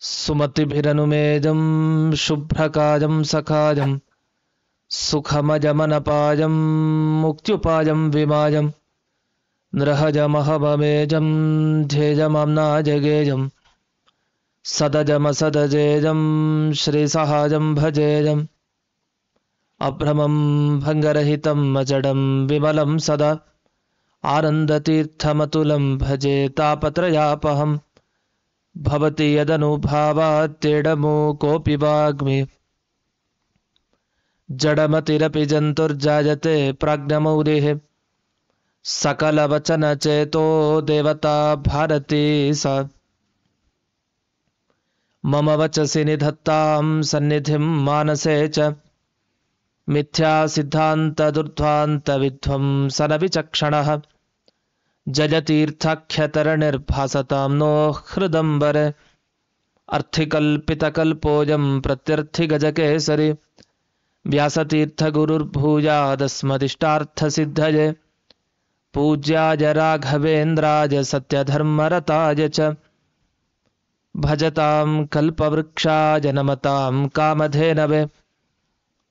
सुमतिभिरनुमेजं शुभ्रकाजं सखाजं सुखमजमनपाजं मुक्त्युपाजं विमाजं नृहजमहममेजं ध्येजमम्नाजगेजं सदजमसदजेजं श्रीसहाजं भजेजम् अभ्रमं भङ्गरहितं अजडं विमलं सदा आनन्दतीर्थमतुलं भजे तापत्रयापहम् भवति यदनुभावात्तेडमो कोऽपि वाग्मि जडमतिरपि जन्तुर्जायते प्राज्ञमौलिः सकलवचनचेतो देवता भारती सा मम वचसि निधत्तां सन्निधिं मानसे च मिथ्यासिद्धान्तदुर्ध्वान्तविध्वंसनविचक्षणः जयतीर्थाख्यतरणिर्भासतां नो हृदम्बरे अर्थिकल्पितकल्पोऽयं प्रत्यर्थिगजकेसरी व्यासतीर्थगुरुर्भूयादस्मदिष्टार्थसिद्धये पूज्याय राघवेन्द्राय सत्यधर्मरताय च भजतां कल्पवृक्षाय नमतां कामधेनवे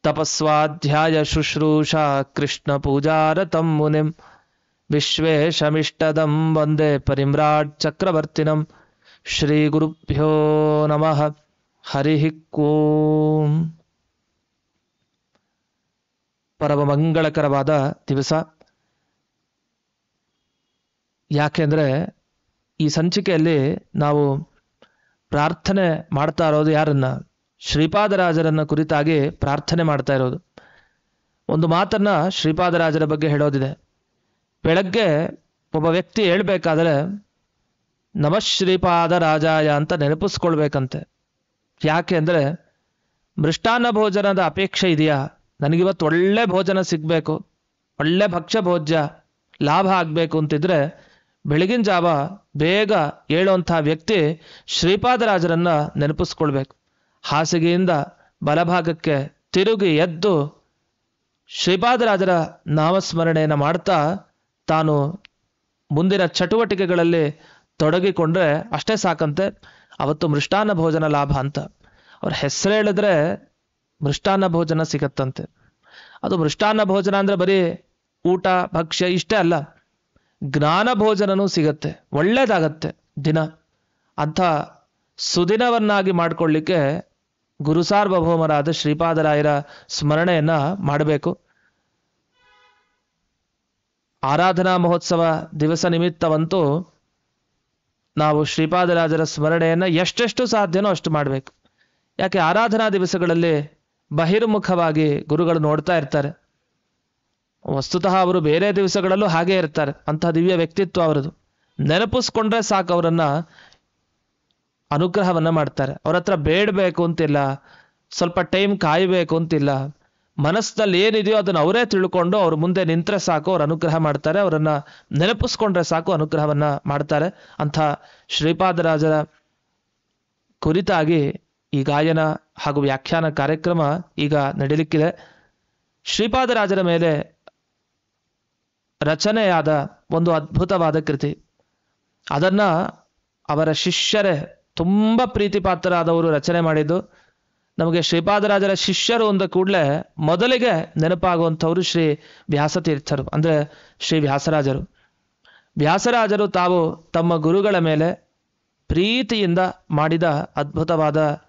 तपस्वाध्याय शुश्रूषा कृष्णपूजारतं मुनिं विश्वेशमिष्टदं वन्दे परिम्राट् चक्रवर्तिनं श्रीगुरुभ्यो नमः हरिः ಓಂ. ಪರಮ ಮಂಗಳಕರವಾದ ದಿವಸ. ಯಾಕೆಂದರೆ ಈ ಸಂಚಿಕೆಯಲ್ಲಿ ನಾವು ಪ್ರಾರ್ಥನೆ ಮಾಡ್ತಾ ಇರೋದು ಯಾರನ್ನ? ಶ್ರೀಪಾದರಾಜರನ್ನ ಕುರಿತಾಗಿ ಪ್ರಾರ್ಥನೆ ಮಾಡ್ತಾ ಇರೋದು. ಒಂದು ಮಾತನ್ನ ಶ್ರೀಪಾದರಾಜರ ಬಗ್ಗೆ ಹೇಳೋದಿದೆ. ಬೆಳಗ್ಗೆ ಒಬ್ಬ ವ್ಯಕ್ತಿ ಹೇಳ್ಬೇಕಾದ್ರೆ ನಮಃ ಶ್ರೀಪಾದರಾಜಾಯ ಅಂತ ನೆನಪಿಸ್ಕೊಳ್ಬೇಕಂತೆ. ಯಾಕೆ ಅಂದರೆ ಮೃಷ್ಟಾನ್ನ ಭೋಜನದ ಅಪೇಕ್ಷೆ ಇದೆಯಾ? ನನಗಿವತ್ತು ಒಳ್ಳೆ ಭೋಜನ ಸಿಗಬೇಕು, ಒಳ್ಳೆ ಭಕ್ಷ್ಯ ಭೋಜ್ಯ ಲಾಭ ಆಗಬೇಕು ಅಂತಿದ್ರೆ ಬೆಳಗಿನ ಜಾವ ಬೇಗ ಹೇಳುವಂಥ ವ್ಯಕ್ತಿ ಶ್ರೀಪಾದರಾಜರನ್ನ ನೆನಪಿಸ್ಕೊಳ್ಬೇಕು. ಹಾಸಿಗೆಯಿಂದ ಬಲಭಾಗಕ್ಕೆ ತಿರುಗಿ ಎದ್ದು ಶ್ರೀಪಾದರಾಜರ ನಾಮಸ್ಮರಣೆಯನ್ನು ಮಾಡ್ತಾ ತಾನು ಮುಂದಿನ ಚಟುವಟಿಕೆಗಳಲ್ಲಿ ತೊಡಗಿಕೊಂಡ್ರೆ ಅಷ್ಟೇ ಸಾಕಂತೆ. ಅವತ್ತು ಮೃಷ್ಟಾನ್ನ ಭೋಜನ ಲಾಭ ಅಂತ ಅವ್ರ ಹೆಸರು ಹೇಳಿದ್ರೆ ಮೃಷ್ಟಾನ್ನ ಭೋಜನ ಸಿಗತ್ತಂತೆ. ಅದು ಮೃಷ್ಟಾನ್ನ ಭೋಜನ ಅಂದ್ರೆ ಬರೀ ಊಟ ಭಕ್ಷ್ಯ ಇಷ್ಟೇ ಅಲ್ಲ, ಜ್ಞಾನ ಭೋಜನನೂ ಸಿಗತ್ತೆ, ಒಳ್ಳೇದಾಗತ್ತೆ ದಿನ. ಅಂಥ ಸುದಿನವನ್ನಾಗಿ ಮಾಡಿಕೊಳ್ಳಿಕ್ಕೆ ಗುರುಸಾರ್ವಭೌಮರಾದ ಶ್ರೀಪಾದರಾಯರ ಸ್ಮರಣೆಯನ್ನ ಮಾಡಬೇಕು. ಆರಾಧನಾ ಮಹೋತ್ಸವ ದಿವಸ ನಿಮಿತ್ತವಂತೂ ನಾವು ಶ್ರೀಪಾದರಾಜರ ಸ್ಮರಣೆಯನ್ನ ಎಷ್ಟೆಷ್ಟು ಸಾಧ್ಯನೋ ಅಷ್ಟು ಮಾಡಬೇಕು. ಯಾಕೆ ಆರಾಧನಾ ದಿವಸಗಳಲ್ಲಿ ಬಹಿರ್ಮುಖವಾಗಿ ಗುರುಗಳು ನೋಡ್ತಾ ಇರ್ತಾರೆ. ವಸ್ತುತಃ ಅವರು ಬೇರೆ ದಿವಸಗಳಲ್ಲೂ ಹಾಗೇ ಇರ್ತಾರೆ. ಅಂಥ ದಿವ್ಯ ವ್ಯಕ್ತಿತ್ವ ಅವರದು. ನೆನಪಿಸ್ಕೊಂಡ್ರೆ ಸಾಕು ಅವರನ್ನ ಅನುಗ್ರಹವನ್ನ ಮಾಡ್ತಾರೆ. ಅವ್ರ ಹತ್ರ ಬೇಡಬೇಕು ಅಂತಿಲ್ಲ, ಸ್ವಲ್ಪ ಟೈಮ್ ಕಾಯಬೇಕು ಅಂತಿಲ್ಲ. ಮನಸ್ಸಿನಲ್ಲಿ ಏನಿದೆಯೋ ಅದನ್ನು ಅವರೇ ತಿಳ್ಕೊಂಡು ಅವ್ರ ಮುಂದೆ ನಿಂತ್ರೆ ಸಾಕು, ಅವ್ರ ಅನುಗ್ರಹ ಮಾಡ್ತಾರೆ. ಅವರನ್ನ ನೆನಪಿಸ್ಕೊಂಡ್ರೆ ಸಾಕು, ಅನುಗ್ರಹವನ್ನ ಮಾಡ್ತಾರೆ. ಅಂಥ ಶ್ರೀಪಾದರಾಜರ ಕುರಿತಾಗಿ ಈ ಗಾಯನ ಹಾಗೂ ವ್ಯಾಖ್ಯಾನ ಕಾರ್ಯಕ್ರಮ ಈಗ ನಡೀಲಿಕ್ಕಿದೆ. ಶ್ರೀಪಾದರಾಜರ ಮೇಲೆ ರಚನೆಯಾದ ಒಂದು ಅದ್ಭುತವಾದ ಕೃತಿ. ಅದನ್ನ ಅವರ ಶಿಷ್ಯರೇ ತುಂಬ ಪ್ರೀತಿಪಾತ್ರರಾದವರು ರಚನೆ ಮಾಡಿದ್ದು. ನಮಗೆ ಶ್ರೀಪಾದರಾಜರ ಶಿಷ್ಯರು ಅಂದ ಕೂಡಲೇ ಮೊದಲಿಗೆ ನೆನಪಾಗುವಂಥವರು ಶ್ರೀ ವ್ಯಾಸತೀರ್ಥರು, ಅಂದರೆ ಶ್ರೀ ವ್ಯಾಸರಾಜರು. ವ್ಯಾಸರಾಜರು ತಾವು ತಮ್ಮ ಗುರುಗಳ ಮೇಲೆ ಪ್ರೀತಿಯಿಂದ ಮಾಡಿದ ಅದ್ಭುತವಾದ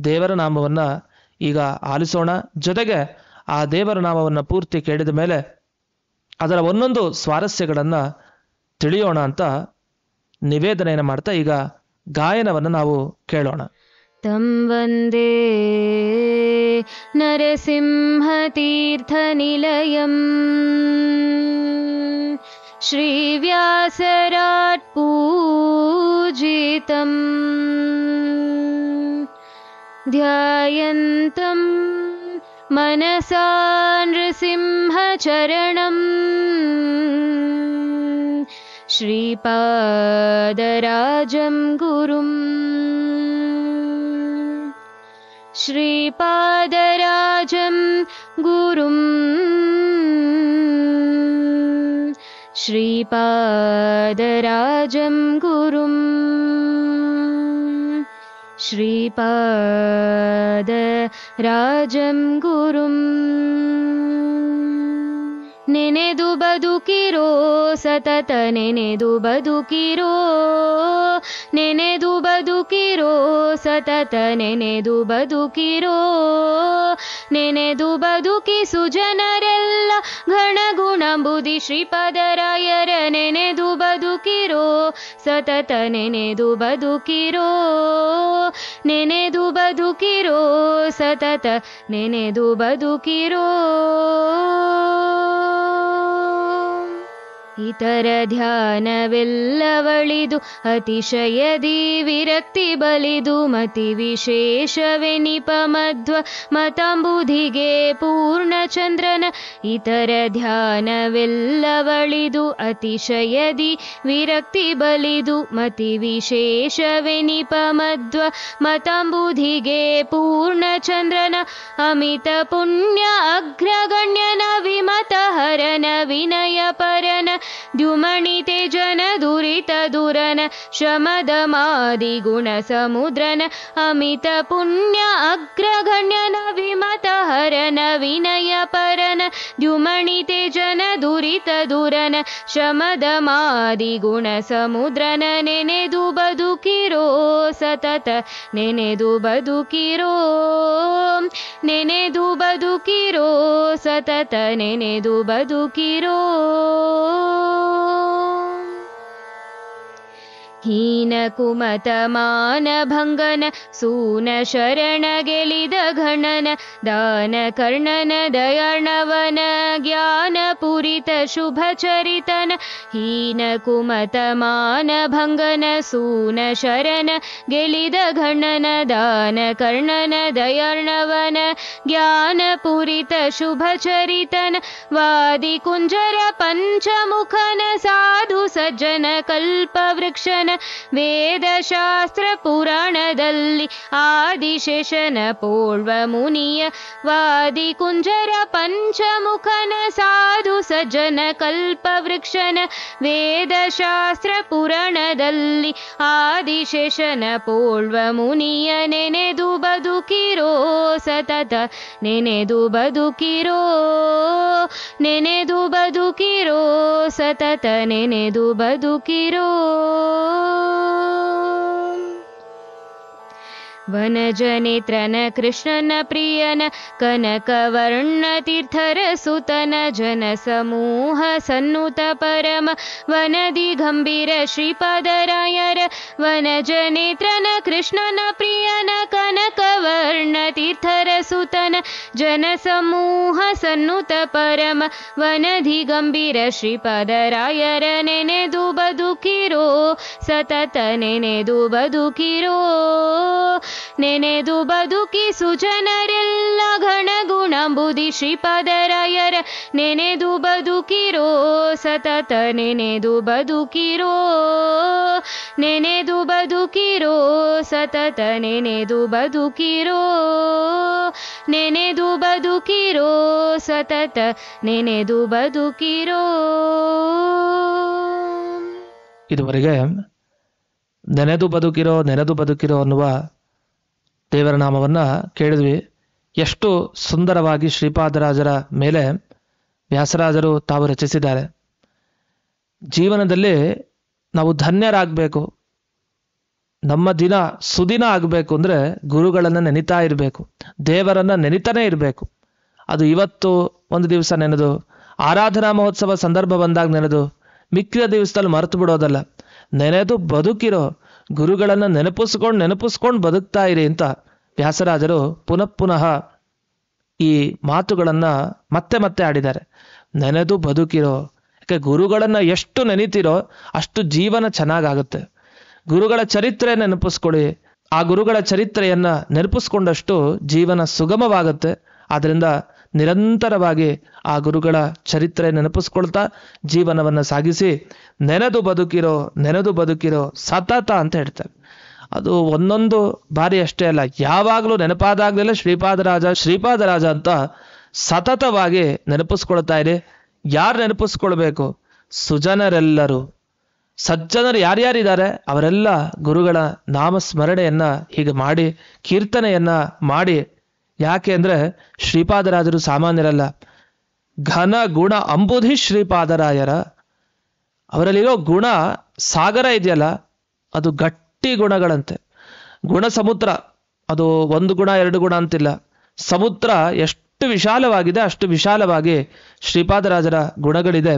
ದೇವರ ನಾಮವನ್ನು ಈಗ ಆಲಿಸೋಣ. ಜೊತೆಗೆ ಆ ದೇವರ ನಾಮವನ್ನು ಪೂರ್ತಿ ಕೇಳಿದ ಮೇಲೆ ಅದರ ಒಂದೊಂದು ಸ್ವಾರಸ್ಯಗಳನ್ನು ತಿಳಿಯೋಣ ಅಂತ ನಿವೇದನೆಯನ್ನು ಮಾಡ್ತಾ ಈಗ ಗಾಯನವನ್ನು ನಾವು ಕೇಳೋಣ. तं वन्दे नरसिंहतीर्थनिलयम् श्रीव्यासराट् पूजितम् ध्यायन्तं मनसा नृसिंहचरणम् श्रीपादराजं गुरुम् श्रीपादराजं गुरुम् श्रीपादराजं गुरुम् ಶ್ರೀಪಾದರಾಜಂ ಗುರುಂ ನೆನೆದು ಬದುಕಿರೋ ಸತತ ನೆನೆದು ಬದುಕಿರೋ ನೆನೆದು ಬದುಕಿರೋ ಸತತ ನೆನೆದು ಬದುಕಿರೋ ನೆನೆದು ಬದುಕಿ ಸುಜನರೆಲ್ಲ ಘನಗುಣಂಬುದಿ ಶ್ರೀಪಾದರಾಯರ ನೆನೆದು ಬದುಕಿರೋ ಸತತ ನೆನೆದು ಬದುಕಿರೋ ನೆನೆದು ಬದುಕಿರೋ ಸತತ ನೆನೆದು ಬದುಕಿರೋ ಇತರ ಧ್ಯಾನವೆಲ್ಲವಳಿದು ಅತಿಶಯದಿ ವಿರಕ್ತಿ ಬಲಿದು ಮತಿ ವಿಶೇಷವೆನಿಪ ಮಧ್ವ ಮತಾಂಬುಧಿಗೆ ಪೂರ್ಣಚಂದ್ರನ ಇತರ ಧ್ಯಾನವೆಲ್ಲವಳಿದು ಅತಿಶಯದಿ ವಿರಕ್ತಿ ಬಲಿದು ಮತಿ ವಿಶೇಷವೆನಿಪ ಮಧ್ವ ಮತಾಂಬುಧಿಗೆ ಪೂರ್ಣಚಂದ್ರನ ಅಮಿತ ಪುಣ್ಯ ಅಗ್ರಗಣ್ಯನ ವಿಮತ ಹರನ ವಿನಯ ಪರನ ದ್ಯುಮಣಿ ತೇಜನ ದುರಿತ ದುರನ ಶಮದ ಮಾದಿ ಗುಣ ಸಮುದ್ರನ ಅಮಿತ ಪುಣ್ಯ ಅಗ್ರಗಣ್ಯನ ವಿಮತ ಹರನ ವಿನಯ ಪರನ ದ್ಯುಮಣಿ ತೇಜನ ದುರಿತ ದುರನ ಶಮದ ಮಾದಿ ಗುಣ ಸಮುದ್ರನ ನೆನೆದು ಬದುಕಿರೋ ಸತತ ನೆನೆದು ಬದುಕಿರೋ ನೆನೆದು ಬದುಕಿರೋ ಸತತ ನೆನೆದು ಬದುಕಿರೋ ಹೀನ ಕುಮತ ಮಾನ ಭಂಗನ ಸೂನ ಶರಣ ಗೆಲಿದ ಘಣನ ದಾನ ಕರ್ಣನ ದಯಾರ್ಣವನ ಜ್ಞಾನ ಪುರಿತ ಶುಭ ಚರಿತನ ಹೀನ ಕುಮತ ಮಾನ ಭಂಗನ ಸೂನ ಶರಣ ಗೆಲಿದ ಘಣನ ದಾನ ಕರ್ಣನ ದಯಾರ್ಣವನ ಜ್ಞಾನ ಪುರಿತ ಶುಭ ಚರಿತನ ವಾದಿ ಕುಂಜರ ಪಂಚಮುಖನ ಸಾಧು ಸಜ್ಜನ ಕಲ್ಪ ವೃಕ್ಷನ ವೇದಶಾಸ್ತ್ರ ಪುರಾಣದಲ್ಲಿ ಆದಿಶೇಷನ ಪೋಳ್ವ ಮುನಿಯ ವಾದಿ ಕುಂಜರ ಪಂಚಮುಖನ ಸಾಧು ಸಜ್ಜನ ಕಲ್ಪ ವೃಕ್ಷನ ವೇದಶಾಸ್ತ್ರ ಪುರಾಣದಲ್ಲಿ ಆದಿಶೇಷನ ಪೋಳ್ವ ಮುನಿಯ ನೆನೆದು ಬದುಕಿರೋ ಸತತ ನೆನೆದು ಬದುಕಿರೋ ನೆನೆದು ಬದುಕಿರೋ ಸತತ ನೆನೆದು ಬದುಕಿರೋ ವನಜನೇತ್ರನ ಕೃಷ್ಣನ ಪ್ರಿಯನ ಕನಕವರ್ಣ ತೀರ್ಥರ ಸುತನ ಜನ ಸಮೂಹ ಸನ್ನುತ ಪರಮ ವನದಿ ಗಂಭೀರ ಶ್ರೀಪಾದರಾಯರ ವನಜನೇತ್ರನ ಕೃಷ್ಣನ ಪ್ರಿಯನ ಕನಕವರ್ಣ ತೀರ್ಥರ ಸುತನ ಜನ ಸಮೂಹ ಸನ್ನುತ ಪರಮ ವನದಿ ಗಂಭೀರ ಶ್ರೀಪಾದರಾಯರ ನೆನೆದು ಬದುಕಿರೋ ಸತತ ನೆನೆದು ಬದುಕಿರೋ ನೆನೆದು ಬದುಕಿ ಸುಜನರೆಲ್ಲ ಘನಗುಣಂಬುದಿ ಶ್ರೀಪಾದರಾಯರ ನೆನೆದು ಬದುಕಿರೋ ಸತತ ನೆನೆದು ಬದುಕಿರೋ ನೆನೆದು ಬದುಕಿರೋ ಸತತ ನೆನೆದು ಬದುಕಿರೋ ನೆನೆದು ಬದುಕಿರೋ ಸತತ ನೆನೆದು ಬದುಕಿರೋ. ಇದುವರೆಗೆ ನೆನೆದು ಬದುಕಿರೋ ನೆನೆದು ಬದುಕಿರೋ ಅನ್ನುವ ದೇವರ ನಾಮವನ್ನ ಕೇಳಿದ್ವಿ. ಎಷ್ಟು ಸುಂದರವಾಗಿ ಶ್ರೀಪಾದರಾಜರ ಮೇಲೆ ವ್ಯಾಸರಾಜರು ತಾವು ರಚಿಸಿದ್ದಾರೆ. ಜೀವನದಲ್ಲಿ ನಾವು ಧನ್ಯರಾಗಬೇಕು, ನಮ್ಮ ದಿನ ಸುದಿನ ಆಗಬೇಕು ಅಂದರೆ ಗುರುಗಳನ್ನು ನೆನಿತಾ ಇರಬೇಕು, ದೇವರನ್ನ ನೆನಿತಾನೇ ಇರಬೇಕು. ಅದು ಇವತ್ತು ಒಂದು ದಿವಸ ನೆನೆದು, ಆರಾಧನಾ ಮಹೋತ್ಸವ ಸಂದರ್ಭ ಬಂದಾಗ ನೆನೆದು, ಮಿಕ್ಕಿದ ದಿವಸದಲ್ಲಿ ಮರೆತು ಬಿಡೋದಲ್ಲ. ನೆನೆದು ಬದುಕಿರೋ, ಗುರುಗಳನ್ನು ನೆನಪಿಸ್ಕೊಂಡು ಬದುಕ್ತಾ ಇರಿ ಅಂತ ವ್ಯಾಸರಾಜರು ಪುನಃ ಈ ಮಾತುಗಳನ್ನ ಮತ್ತೆ ಮತ್ತೆ ಆಡಿದ್ದಾರೆ. ನೆನೆದು ಬದುಕಿರೋ, ಯಾಕೆ ಗುರುಗಳನ್ನ ಎಷ್ಟು ನೆನಿತೀರೋ ಅಷ್ಟು ಜೀವನ ಚೆನ್ನಾಗಾಗುತ್ತೆ. ಗುರುಗಳ ಚರಿತ್ರೆ ನೆನಪಿಸ್ಕೊಳ್ಳಿ, ಆ ಗುರುಗಳ ಚರಿತ್ರೆಯನ್ನ ನೆನಪಿಸ್ಕೊಂಡಷ್ಟು ಜೀವನ ಸುಗಮವಾಗುತ್ತೆ. ಆದ್ರಿಂದ ನಿರಂತರವಾಗಿ ಆ ಗುರುಗಳ ಚರಿತ್ರೆ ನೆನಪಿಸ್ಕೊಳ್ತಾ ಜೀವನವನ್ನ ಸಾಗಿಸಿ ನೆನೆದು ಬದುಕಿರೋ ಸತತ ಅಂತ ಹೇಳ್ತಾರೆ. ಅದು ಒಂದೊಂದು ಬಾರಿ ಅಷ್ಟೇ ಅಲ್ಲ, ಯಾವಾಗಲೂ ನೆನಪಾದಾಗಲೆಲ್ಲ ಶ್ರೀಪಾದರಾಜ ಅಂತ ಸತತವಾಗಿ ನೆನಪಿಸ್ಕೊಳ್ತಾ ಇರಿ. ಯಾರು ನೆನಪಿಸ್ಕೊಳ್ಬೇಕು? ಸುಜನರೆಲ್ಲರೂ, ಸಜ್ಜನರು ಯಾರ್ಯಾರಿದ್ದಾರೆ ಅವರೆಲ್ಲ ಗುರುಗಳ ನಾಮಸ್ಮರಣೆಯನ್ನ ಹೀಗೆ ಮಾಡಿ ಕೀರ್ತನೆಯನ್ನ ಮಾಡಿ. ಯಾಕೆ ಅಂದ್ರೆ ಶ್ರೀಪಾದರಾಜರು ಸಾಮಾನ್ಯರಲ್ಲ. ಘನ ಗುಣ ಅಂಬುಧಿ ಶ್ರೀಪಾದರಾಯರ. ಅವರಲ್ಲಿರೋ ಗುಣ ಸಾಗರ ಇದೆಯಲ್ಲ, ಅದು ಗಟ್ಟಿ ಗುಣಗಳಂತೆ. ಗುಣ ಸಮುದ್ರ. ಅದು ಒಂದು ಗುಣ ಎರಡು ಗುಣ ಅಂತಿಲ್ಲ. ಸಮುದ್ರ ಎಷ್ಟು ವಿಶಾಲವಾಗಿದೆ ಅಷ್ಟು ವಿಶಾಲವಾಗಿ ಶ್ರೀಪಾದರಾಜರ ಗುಣಗಳಿದೆ.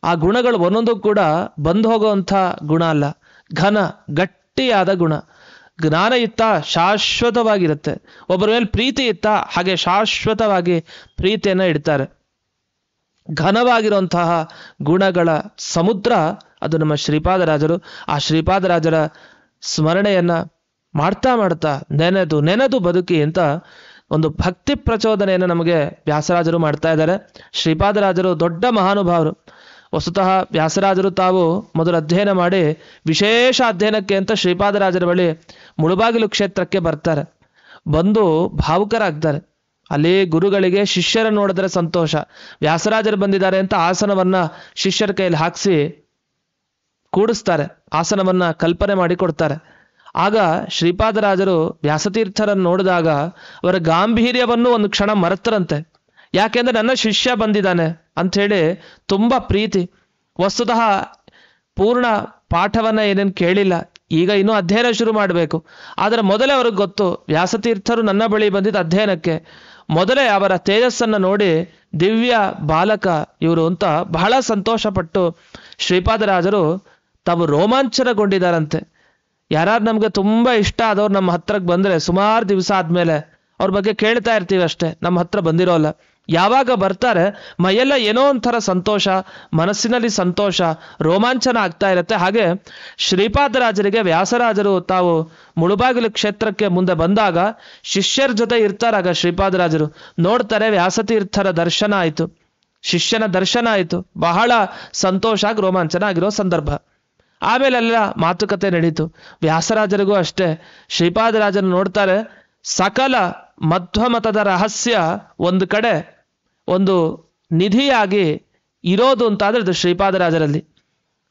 ಆ ಗುಣಗಳು ಒಂದೊಂದು ಕೂಡ ಬಂದು ಹೋಗುವಂಥ ಗುಣ ಅಲ್ಲ, ಘನ ಗಟ್ಟಿಯಾದ ಗುಣ. ಜ್ಞಾನ ಇತ್ತ ಶಾಶ್ವತವಾಗಿರುತ್ತೆ. ಒಬ್ಬರ ಮೇಲೆ ಪ್ರೀತಿ ಇತ್ತ ಹಾಗೆ ಶಾಶ್ವತವಾಗಿ ಪ್ರೀತಿಯನ್ನ ಇಡ್ತಾರೆ. ಘನವಾಗಿರುವಂತಹ ಗುಣಗಳ ಸಮುದ್ರ ಅದು ನಮ್ಮ ಶ್ರೀಪಾದರಾಜರು. ಆ ಶ್ರೀಪಾದರಾಜರ ಸ್ಮರಣೆಯನ್ನ ಮಾಡ್ತಾ ಮಾಡ್ತಾ ನೆನೆದು ನೆನೆದು ಬದುಕಿ ಅಂತ ಒಂದು ಭಕ್ತಿ ಪ್ರಚೋದನೆಯನ್ನು ನಮಗೆ ವ್ಯಾಸರಾಜರು ಮಾಡ್ತಾ ಇದ್ದಾರೆ. ಶ್ರೀಪಾದರಾಜರು ದೊಡ್ಡ ಮಹಾನುಭಾವರು. ವಸ್ತುತಃ ವ್ಯಾಸರಾಜರು ತಾವು ಮೊದಲು ಅಧ್ಯಯನ ಮಾಡಿ ವಿಶೇಷ ಅಧ್ಯಯನಕ್ಕೆ ಅಂತ ಶ್ರೀಪಾದರಾಜರ ಬಳಿ ಮುಳುಬಾಗಿಲು ಕ್ಷೇತ್ರಕ್ಕೆ ಬರ್ತಾರೆ. ಬಂದು ಭಾವುಕರಾಗ್ತಾರೆ. ಅಲ್ಲಿ ಗುರುಗಳಿಗೆ ಶಿಷ್ಯರ ನೋಡಿದ್ರೆ ಸಂತೋಷ. ವ್ಯಾಸರಾಜರು ಬಂದಿದ್ದಾರೆ ಅಂತ ಆಸನವನ್ನ ಶಿಷ್ಯರ ಕೈಯಲ್ಲಿ ಹಾಕಿಸಿ ಕೂಡಿಸ್ತಾರೆ. ಆಸನವನ್ನ ಕಲ್ಪನೆ ಮಾಡಿ ಕೊಡ್ತಾರೆ. ಆಗ ಶ್ರೀಪಾದರಾಜರು ವ್ಯಾಸತೀರ್ಥರನ್ನು ನೋಡಿದಾಗ ಅವರ ಗಾಂಭೀರ್ಯವನ್ನು ಒಂದು ಕ್ಷಣ ಮರೆತರಂತೆ. ಯಾಕೆಂದ್ರೆ ನನ್ನ ಶಿಷ್ಯ ಬಂದಿದ್ದಾನೆ ಅಂಥೇಳಿ ತುಂಬಾ ಪ್ರೀತಿ. ವಸ್ತುತಃ ಪೂರ್ಣ ಪಾಠವನ್ನ ಏನೇನು ಕೇಳಿಲ್ಲ, ಈಗ ಇನ್ನೂ ಅಧ್ಯಯನ ಶುರು ಮಾಡಬೇಕು. ಆದರೆ ಮೊದಲೇ ಅವ್ರಿಗೆ ಗೊತ್ತು ವ್ಯಾಸತೀರ್ಥರು ನನ್ನ ಬಳಿ ಬಂದಿದ್ದ ಅಧ್ಯಯನಕ್ಕೆ. ಮೊದಲೇ ಅವರ ತೇಜಸ್ಸನ್ನು ನೋಡಿ ದಿವ್ಯ ಬಾಲಕ ಇವರು ಅಂತ ಬಹಳ ಸಂತೋಷಪಟ್ಟು ಶ್ರೀಪಾದರಾಜರು ತಾವು ರೋಮಾಂಚನಗೊಂಡಿದ್ದಾರಂತೆ. ಯಾರು ನಮ್ಗೆ ತುಂಬಾ ಇಷ್ಟ ಆದವ್ರು ನಮ್ಮ ಹತ್ರಕ್ಕೆ ಬಂದ್ರೆ ಸುಮಾರು ದಿವಸ ಆದ್ಮೇಲೆ ಅವ್ರ ಬಗ್ಗೆ ಕೇಳ್ತಾ ಇರ್ತೀವಿ ಅಷ್ಟೇ, ನಮ್ಮ ಹತ್ರ ಬಂದಿರೋಲ್ಲ. ಯಾವಾಗ ಬರ್ತಾರೆ ಮೈಯೆಲ್ಲ ಏನೋ ಒಂಥರ ಸಂತೋಷ, ಮನಸ್ಸಿನಲ್ಲಿ ಸಂತೋಷ, ರೋಮಾಂಚನ ಆಗ್ತಾ ಇರುತ್ತೆ. ಹಾಗೆ ಶ್ರೀಪಾದರಾಜರಿಗೆ ವ್ಯಾಸರಾಜರು ತಾವು ಮುಳುಬಾಗಿಲು ಕ್ಷೇತ್ರಕ್ಕೆ ಮುಂದೆ ಬಂದಾಗ ಶಿಷ್ಯರ ಜೊತೆ ಇರ್ತಾರಾಗ ಶ್ರೀಪಾದರಾಜರು ನೋಡ್ತಾರೆ. ವ್ಯಾಸತೀರ್ಥರ ದರ್ಶನ ಆಯಿತು, ಶಿಷ್ಯನ ದರ್ಶನ ಆಯಿತು. ಬಹಳ ಸಂತೋಷ ಆಗಿ ರೋಮಾಂಚನ ಆಗಿರೋ ಸಂದರ್ಭ. ಆಮೇಲೆಲ್ಲ ಮಾತುಕತೆ ನಡೀತು. ವ್ಯಾಸರಾಜರಿಗೂ ಅಷ್ಟೇ ಶ್ರೀಪಾದರಾಜರು ನೋಡ್ತಾರೆ. ಸಕಲ ಮಧ್ವಮತದ ರಹಸ್ಯ ಒಂದು ಕಡೆ ಒಂದು ನಿಧಿಯಾಗಿ ಇರೋದು ಅಂತಾದ್ರೆ ಅದು ಶ್ರೀಪಾದರಾಜರಲ್ಲಿ.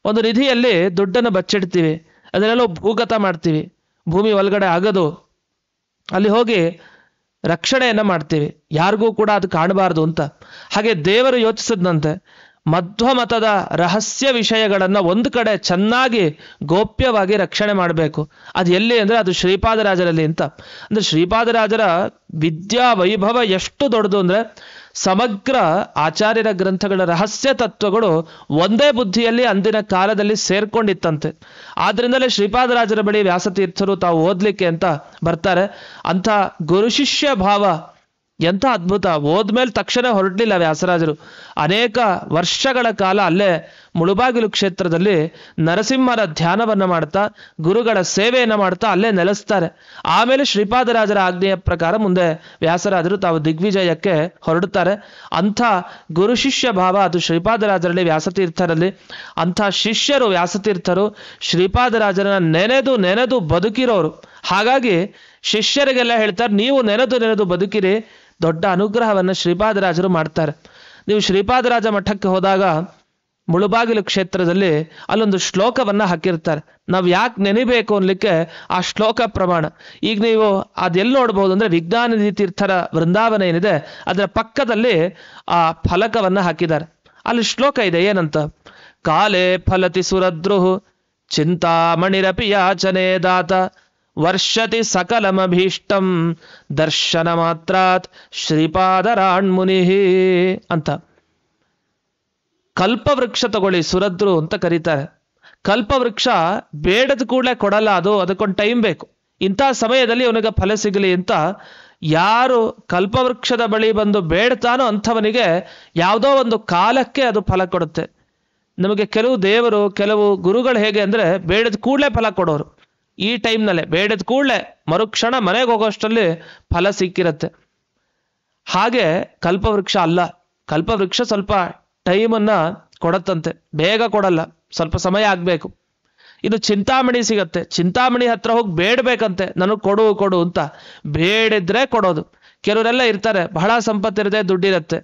ಒಂದು ನಿಧಿಯಲ್ಲಿ ದುಡ್ಡನ್ನು ಬಚ್ಚಿಡ್ತೀವಿ, ಅದನ್ನೆಲ್ಲ ಭೂಗತ ಮಾಡ್ತೀವಿ, ಭೂಮಿ ಒಳಗಡೆ ಆಗದು, ಅಲ್ಲಿ ಹೋಗಿ ರಕ್ಷಣೆಯನ್ನ ಮಾಡ್ತೀವಿ, ಯಾರಿಗೂ ಕೂಡ ಅದು ಕಾಣಬಾರ್ದು ಅಂತ. ಹಾಗೆ ದೇವರು ಯೋಚಿಸಿದಂತೆ ಮಧ್ವಮತದ ರಹಸ್ಯ ವಿಷಯಗಳನ್ನ ಒಂದು ಕಡೆ ಚೆನ್ನಾಗಿ ಗೋಪ್ಯವಾಗಿ ರಕ್ಷಣೆ ಮಾಡಬೇಕು. ಅದು ಎಲ್ಲಿ ಅಂದ್ರೆ ಅದು ಶ್ರೀಪಾದರಾಜರಲ್ಲಿ ಅಂತ. ಅಂದ್ರೆ ಶ್ರೀಪಾದರಾಜರ ವಿದ್ಯಾ ವೈಭವ ಎಷ್ಟು ದೊಡ್ಡದು ಅಂದ್ರೆ ಸಮಗ್ರ ಆಚಾರ್ಯರ ಗ್ರಂಥಗಳ ರಹಸ್ಯ ತತ್ವಗಳು ಒಂದೇ ಬುದ್ಧಿಯಲ್ಲಿ ಅಂದಿನ ಕಾಲದಲ್ಲಿ ಸೇರ್ಕೊಂಡಿತ್ತಂತೆ. ಆದ್ರಿಂದಲೇ ಶ್ರೀಪಾದರಾಜರ ಬಳಿ ವ್ಯಾಸತೀರ್ಥರು ತಾವು ಓದ್ಲಿಕ್ಕೆ ಅಂತ ಬರ್ತಾರೆ. ಅಂಥ ಗುರು ಶಿಷ್ಯ ಭಾವ ಎಂಥ ಅದ್ಭುತ. ಓದ್ಮೇಲೆ ತಕ್ಷಣ ಹೊರಡ್ಲಿಲ್ಲ ವ್ಯಾಸರಾಜರು. ಅನೇಕ ವರ್ಷಗಳ ಕಾಲ ಅಲ್ಲೇ ಮುಳುಬಾಗಿಲು ಕ್ಷೇತ್ರದಲ್ಲಿ ನರಸಿಂಹರ ಧ್ಯಾನವನ್ನ ಮಾಡ್ತಾ ಗುರುಗಳ ಸೇವೆಯನ್ನ ಮಾಡ್ತಾ ಅಲ್ಲೇ ನೆಲೆಸ್ತಾರೆ. ಆಮೇಲೆ ಶ್ರೀಪಾದರಾಜರ ಆಜ್ಞೆಯ ಪ್ರಕಾರ ಮುಂದೆ ವ್ಯಾಸರಾಜರು ತಾವು ದಿಗ್ವಿಜಯಕ್ಕೆ ಹೊರಡುತ್ತಾರೆ. ಅಂಥ ಗುರು ಶಿಷ್ಯ ಭಾವ ಅದು ಶ್ರೀಪಾದರಾಜರಲ್ಲಿ ವ್ಯಾಸತೀರ್ಥರಲ್ಲಿ. ಅಂಥ ಶಿಷ್ಯರು ವ್ಯಾಸತೀರ್ಥರು ಶ್ರೀಪಾದರಾಜರನ್ನ ನೆನೆದು ನೆನೆದು ಬದುಕಿರೋರು. ಹಾಗಾಗಿ ಶಿಷ್ಯರಿಗೆಲ್ಲ ಹೇಳ್ತಾರೆ, ನೀವು ನೆನೆದು ನೆನೆದು ಬದುಕಿರಿ, ದೊಡ್ಡ ಅನುಗ್ರಹವನ್ನು ಶ್ರೀಪಾದರಾಜರು ಮಾಡ್ತಾರೆ. ನೀವು ಶ್ರೀಪಾದರಾಜ ಮಠಕ್ಕೆ ಹೋದಾಗ ಮುಳುಬಾಗಿಲು ಕ್ಷೇತ್ರದಲ್ಲಿ ಅಲ್ಲೊಂದು ಶ್ಲೋಕವನ್ನ ಹಾಕಿರ್ತಾರೆ. ನಾವು ಯಾಕೆ ನೆನಿಬೇಕು ಅನ್ಲಿಕ್ಕೆ ಆ ಶ್ಲೋಕ ಪ್ರಮಾಣ. ಈಗ ನೀವು ಅದೆಲ್ಲಿ ನೋಡ್ಬೋದು ಅಂದ್ರೆ ವಿಜ್ಞಾನನಿಧಿ ತೀರ್ಥರ ವೃಂದಾವನ ಏನಿದೆ ಅದರ ಪಕ್ಕದಲ್ಲಿ ಆ ಫಲಕವನ್ನ ಹಾಕಿದ್ದಾರೆ. ಅಲ್ಲಿ ಶ್ಲೋಕ ಇದೆ, ಏನಂತ? ಕಾಲೇ ಫಲತಿ ಸುರದ್ರುಹು ಚಿಂತಾಮಣಿರಪಿ ಯಾಚನೆ ದಾತ ವರ್ಷತಿ ಸಕಲಮಭೀಷ್ಟಂ ದರ್ಶನ ಮಾತ್ರಾತ್ ಶ್ರೀಪಾದರಾಣ್ಮುನಿ ಅಂತ. ಕಲ್ಪವೃಕ್ಷ ತಗೊಳ್ಳಿ, ಸುರದ್ರು ಅಂತ ಕರೀತಾರೆ. ಕಲ್ಪವೃಕ್ಷ ಬೇಡದ ಕೂಡಲೇ ಕೊಡಲ್ಲ, ಅದಕ್ಕೊಂದು ಟೈಮ್ ಬೇಕು. ಇಂಥ ಸಮಯದಲ್ಲಿ ಅವನಿಗೆ ಫಲ ಸಿಗಲಿ ಅಂತ ಯಾರು ಕಲ್ಪವೃಕ್ಷದ ಬಳಿ ಬಂದು ಬೇಡ್ತಾನೋ ಅಂಥವನಿಗೆ ಯಾವುದೋ ಒಂದು ಕಾಲಕ್ಕೆ ಅದು ಫಲ ಕೊಡುತ್ತೆ. ನಮಗೆ ಕೆಲವು ದೇವರು ಕೆಲವು ಗುರುಗಳು ಹೇಗೆ ಅಂದ್ರೆ ಬೇಡದ ಕೂಡಲೇ ಫಲ ಕೊಡೋರು. ಈ ಟೈಮ್ನಲ್ಲೇ ಬೇಡದ ಕೂಡಲೇ ಮರುಕ್ಷಣ ಮನೆಗೆ ಹೋಗೋಷ್ಟರಲ್ಲಿ ಫಲ ಸಿಕ್ಕಿರತ್ತೆ. ಹಾಗೆ ಕಲ್ಪವೃಕ್ಷ ಅಲ್ಲ. ಕಲ್ಪವೃಕ್ಷ ಸ್ವಲ್ಪ ಟೈಮನ್ನ ಕೊಡತ್ತಂತೆ, ಬೇಗ ಕೊಡಲ್ಲ, ಸ್ವಲ್ಪ ಸಮಯ ಆಗ್ಬೇಕು. ಇದು ಚಿಂತಾಮಣಿ ಸಿಗತ್ತೆ, ಚಿಂತಾಮಣಿ ಹತ್ರ ಹೋಗಿ ಬೇಡಬೇಕಂತೆ, ನನಗೆ ಕೊಡು ಕೊಡು ಅಂತ. ಬೇಡಿದ್ರೆ ಕೊಡೋದು. ಕೆಲವರೆಲ್ಲ ಇರ್ತಾರೆ, ಬಹಳ ಸಂಪತ್ತಿರುತ್ತೆ, ದುಡ್ಡಿರುತ್ತೆ,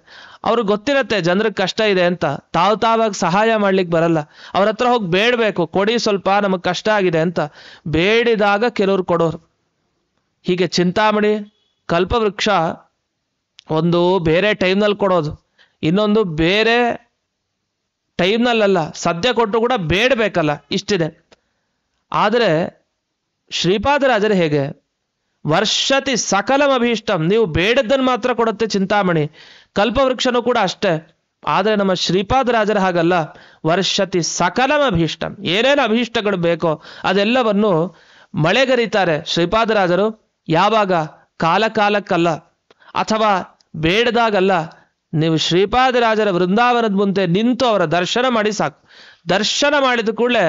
ಅವ್ರಿಗೆ ಗೊತ್ತಿರತ್ತೆ ಜನರಿಗೆ ಕಷ್ಟ ಇದೆ ಅಂತ, ತಾವಾಗಿ ಸಹಾಯ ಮಾಡ್ಲಿಕ್ಕೆ ಬರಲ್ಲ. ಅವ್ರ ಹತ್ರ ಹೋಗಿ ಬೇಡಬೇಕು, ಕೊಡಿ ಸ್ವಲ್ಪ ನಮಗೆ ಕಷ್ಟ ಆಗಿದೆ ಅಂತ. ಬೇಡಿದಾಗ ಕೆಲವ್ರು ಕೊಡೋರು. ಹೀಗೆ ಚಿಂತಾಮಣಿ, ಕಲ್ಪವೃಕ್ಷ ಒಂದು ಬೇರೆ ಟೈಮ್ನಲ್ಲಿ ಕೊಡೋದು, ಇನ್ನೊಂದು ಬೇರೆ ಟೈಮ್ನಲ್ಲ, ಸದ್ಯ ಕೊಟ್ಟರು ಕೂಡ ಬೇಡಬೇಕಲ್ಲ, ಇಷ್ಟಿದೆ. ಆದರೆ ಶ್ರೀಪಾದರಾಜರು ಹೇಗೆ ವರ್ಷತಿ ಸಕಲಮಭೀಷ್ಟಂ, ನೀವು ಬೇಡದ್ದನ್ನು ಮಾತ್ರ ಕೊಡುತ್ತೆ ಚಿಂತಾಮಣಿ. ಕಲ್ಪವೃಕ್ಷನೂ ಕೂಡ ಅಷ್ಟೇ. ಆದರೆ ನಮ್ಮ ಶ್ರೀಪಾದರಾಜರ ಹಾಗಲ್ಲ, ವರ್ಷತಿ ಸಕಲಮಭೀಷ್ಟಂ, ಏನೇನು ಅಭೀಷ್ಟಗಳು ಬೇಕೋ ಅದೆಲ್ಲವನ್ನು ಮಳೆಗರಿತಾರೆ ಶ್ರೀಪಾದರಾಜರು. ಯಾವಾಗ? ಕಾಲಕ್ಕಲ್ಲ, ಅಥವಾ ಬೇಡದಾಗಲ್ಲ. ನೀವು ಶ್ರೀಪಾದರಾಜರ ವೃಂದಾವನದ ಮುಂದೆ ನಿಂತು ಅವರ ದರ್ಶನ ಮಾಡಿ ಸಾಕು. ದರ್ಶನ ಮಾಡಿದ ಕೂಡಲೇ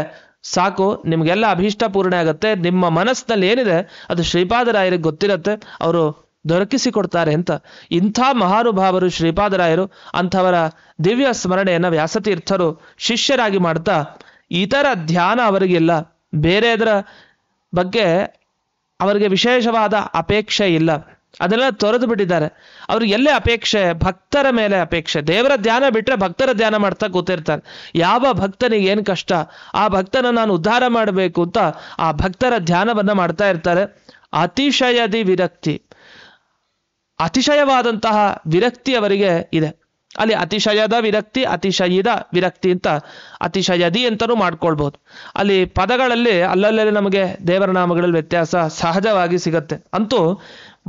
ಸಾಕು, ನಿಮಗೆಲ್ಲ ಅಭೀಷ್ಟ ಪೂರ್ಣ ಆಗುತ್ತೆ. ನಿಮ್ಮ ಮನಸ್ಸಿನಲ್ಲಿ ಏನಿದೆ ಅದು ಶ್ರೀಪಾದರಾಯರಿಗೆ ಗೊತ್ತಿರುತ್ತೆ, ಅವರು ದೊರಕಿಸಿಕೊಡ್ತಾರೆ ಅಂತ. ಇಂಥ ಮಹಾನುಭಾವರು ಶ್ರೀಪಾದರಾಯರು. ಅಂಥವರ ದಿವ್ಯ ಸ್ಮರಣೆಯನ್ನು ವ್ಯಾಸತೀರ್ಥರು ಶಿಷ್ಯರಾಗಿ ಮಾಡ್ತಾ, ಇತರ ಧ್ಯಾನ ಅವರಿಗಿಲ್ಲ, ಬೇರೆದರ ಬಗ್ಗೆ ಅವರಿಗೆ ವಿಶೇಷವಾದ ಅಪೇಕ್ಷೆ ಇಲ್ಲ, ಅದನ್ನೆಲ್ಲ ತೊರೆದು ಬಿಟ್ಟಿದ್ದಾರೆ. ಅವ್ರಿಗೆ ಎಲ್ಲೇ ಅಪೇಕ್ಷೆ? ಭಕ್ತರ ಮೇಲೆ ಅಪೇಕ್ಷೆ. ದೇವರ ಧ್ಯಾನ ಬಿಟ್ಟರೆ ಭಕ್ತರ ಧ್ಯಾನ ಮಾಡ್ತಾ ಕೂತಿರ್ತಾರೆ. ಯಾವ ಭಕ್ತನಿಗೆ ಏನು ಕಷ್ಟ, ಆ ಭಕ್ತನ ನಾನು ಉದ್ಧಾರ ಮಾಡಬೇಕು ಅಂತ ಆ ಭಕ್ತರ ಧ್ಯಾನವನ್ನ ಮಾಡ್ತಾ ಇರ್ತಾರೆ. ಅತಿಶಯದಿ ವಿರಕ್ತಿ, ಅತಿಶಯವಾದಂತಹ ವಿರಕ್ತಿ ಅವರಿಗೆ ಇದೆ. ಅಲ್ಲಿ ಅತಿಶಯದ ವಿರಕ್ತಿ, ಅತಿಶಯದ ವಿರಕ್ತಿ ಅಂತ, ಅತಿಶಯದಿ ಅಂತಲೂ ಮಾಡ್ಕೊಳ್ಬಹುದು. ಅಲ್ಲಿ ಪದಗಳಲ್ಲಿ ಅಲ್ಲಲ್ಲೇ ನಮಗೆ ದೇವರ ನಾಮಗಳಲ್ಲಿ ವ್ಯತ್ಯಾಸ ಸಹಜವಾಗಿ ಸಿಗತ್ತೆ. ಅಂತೂ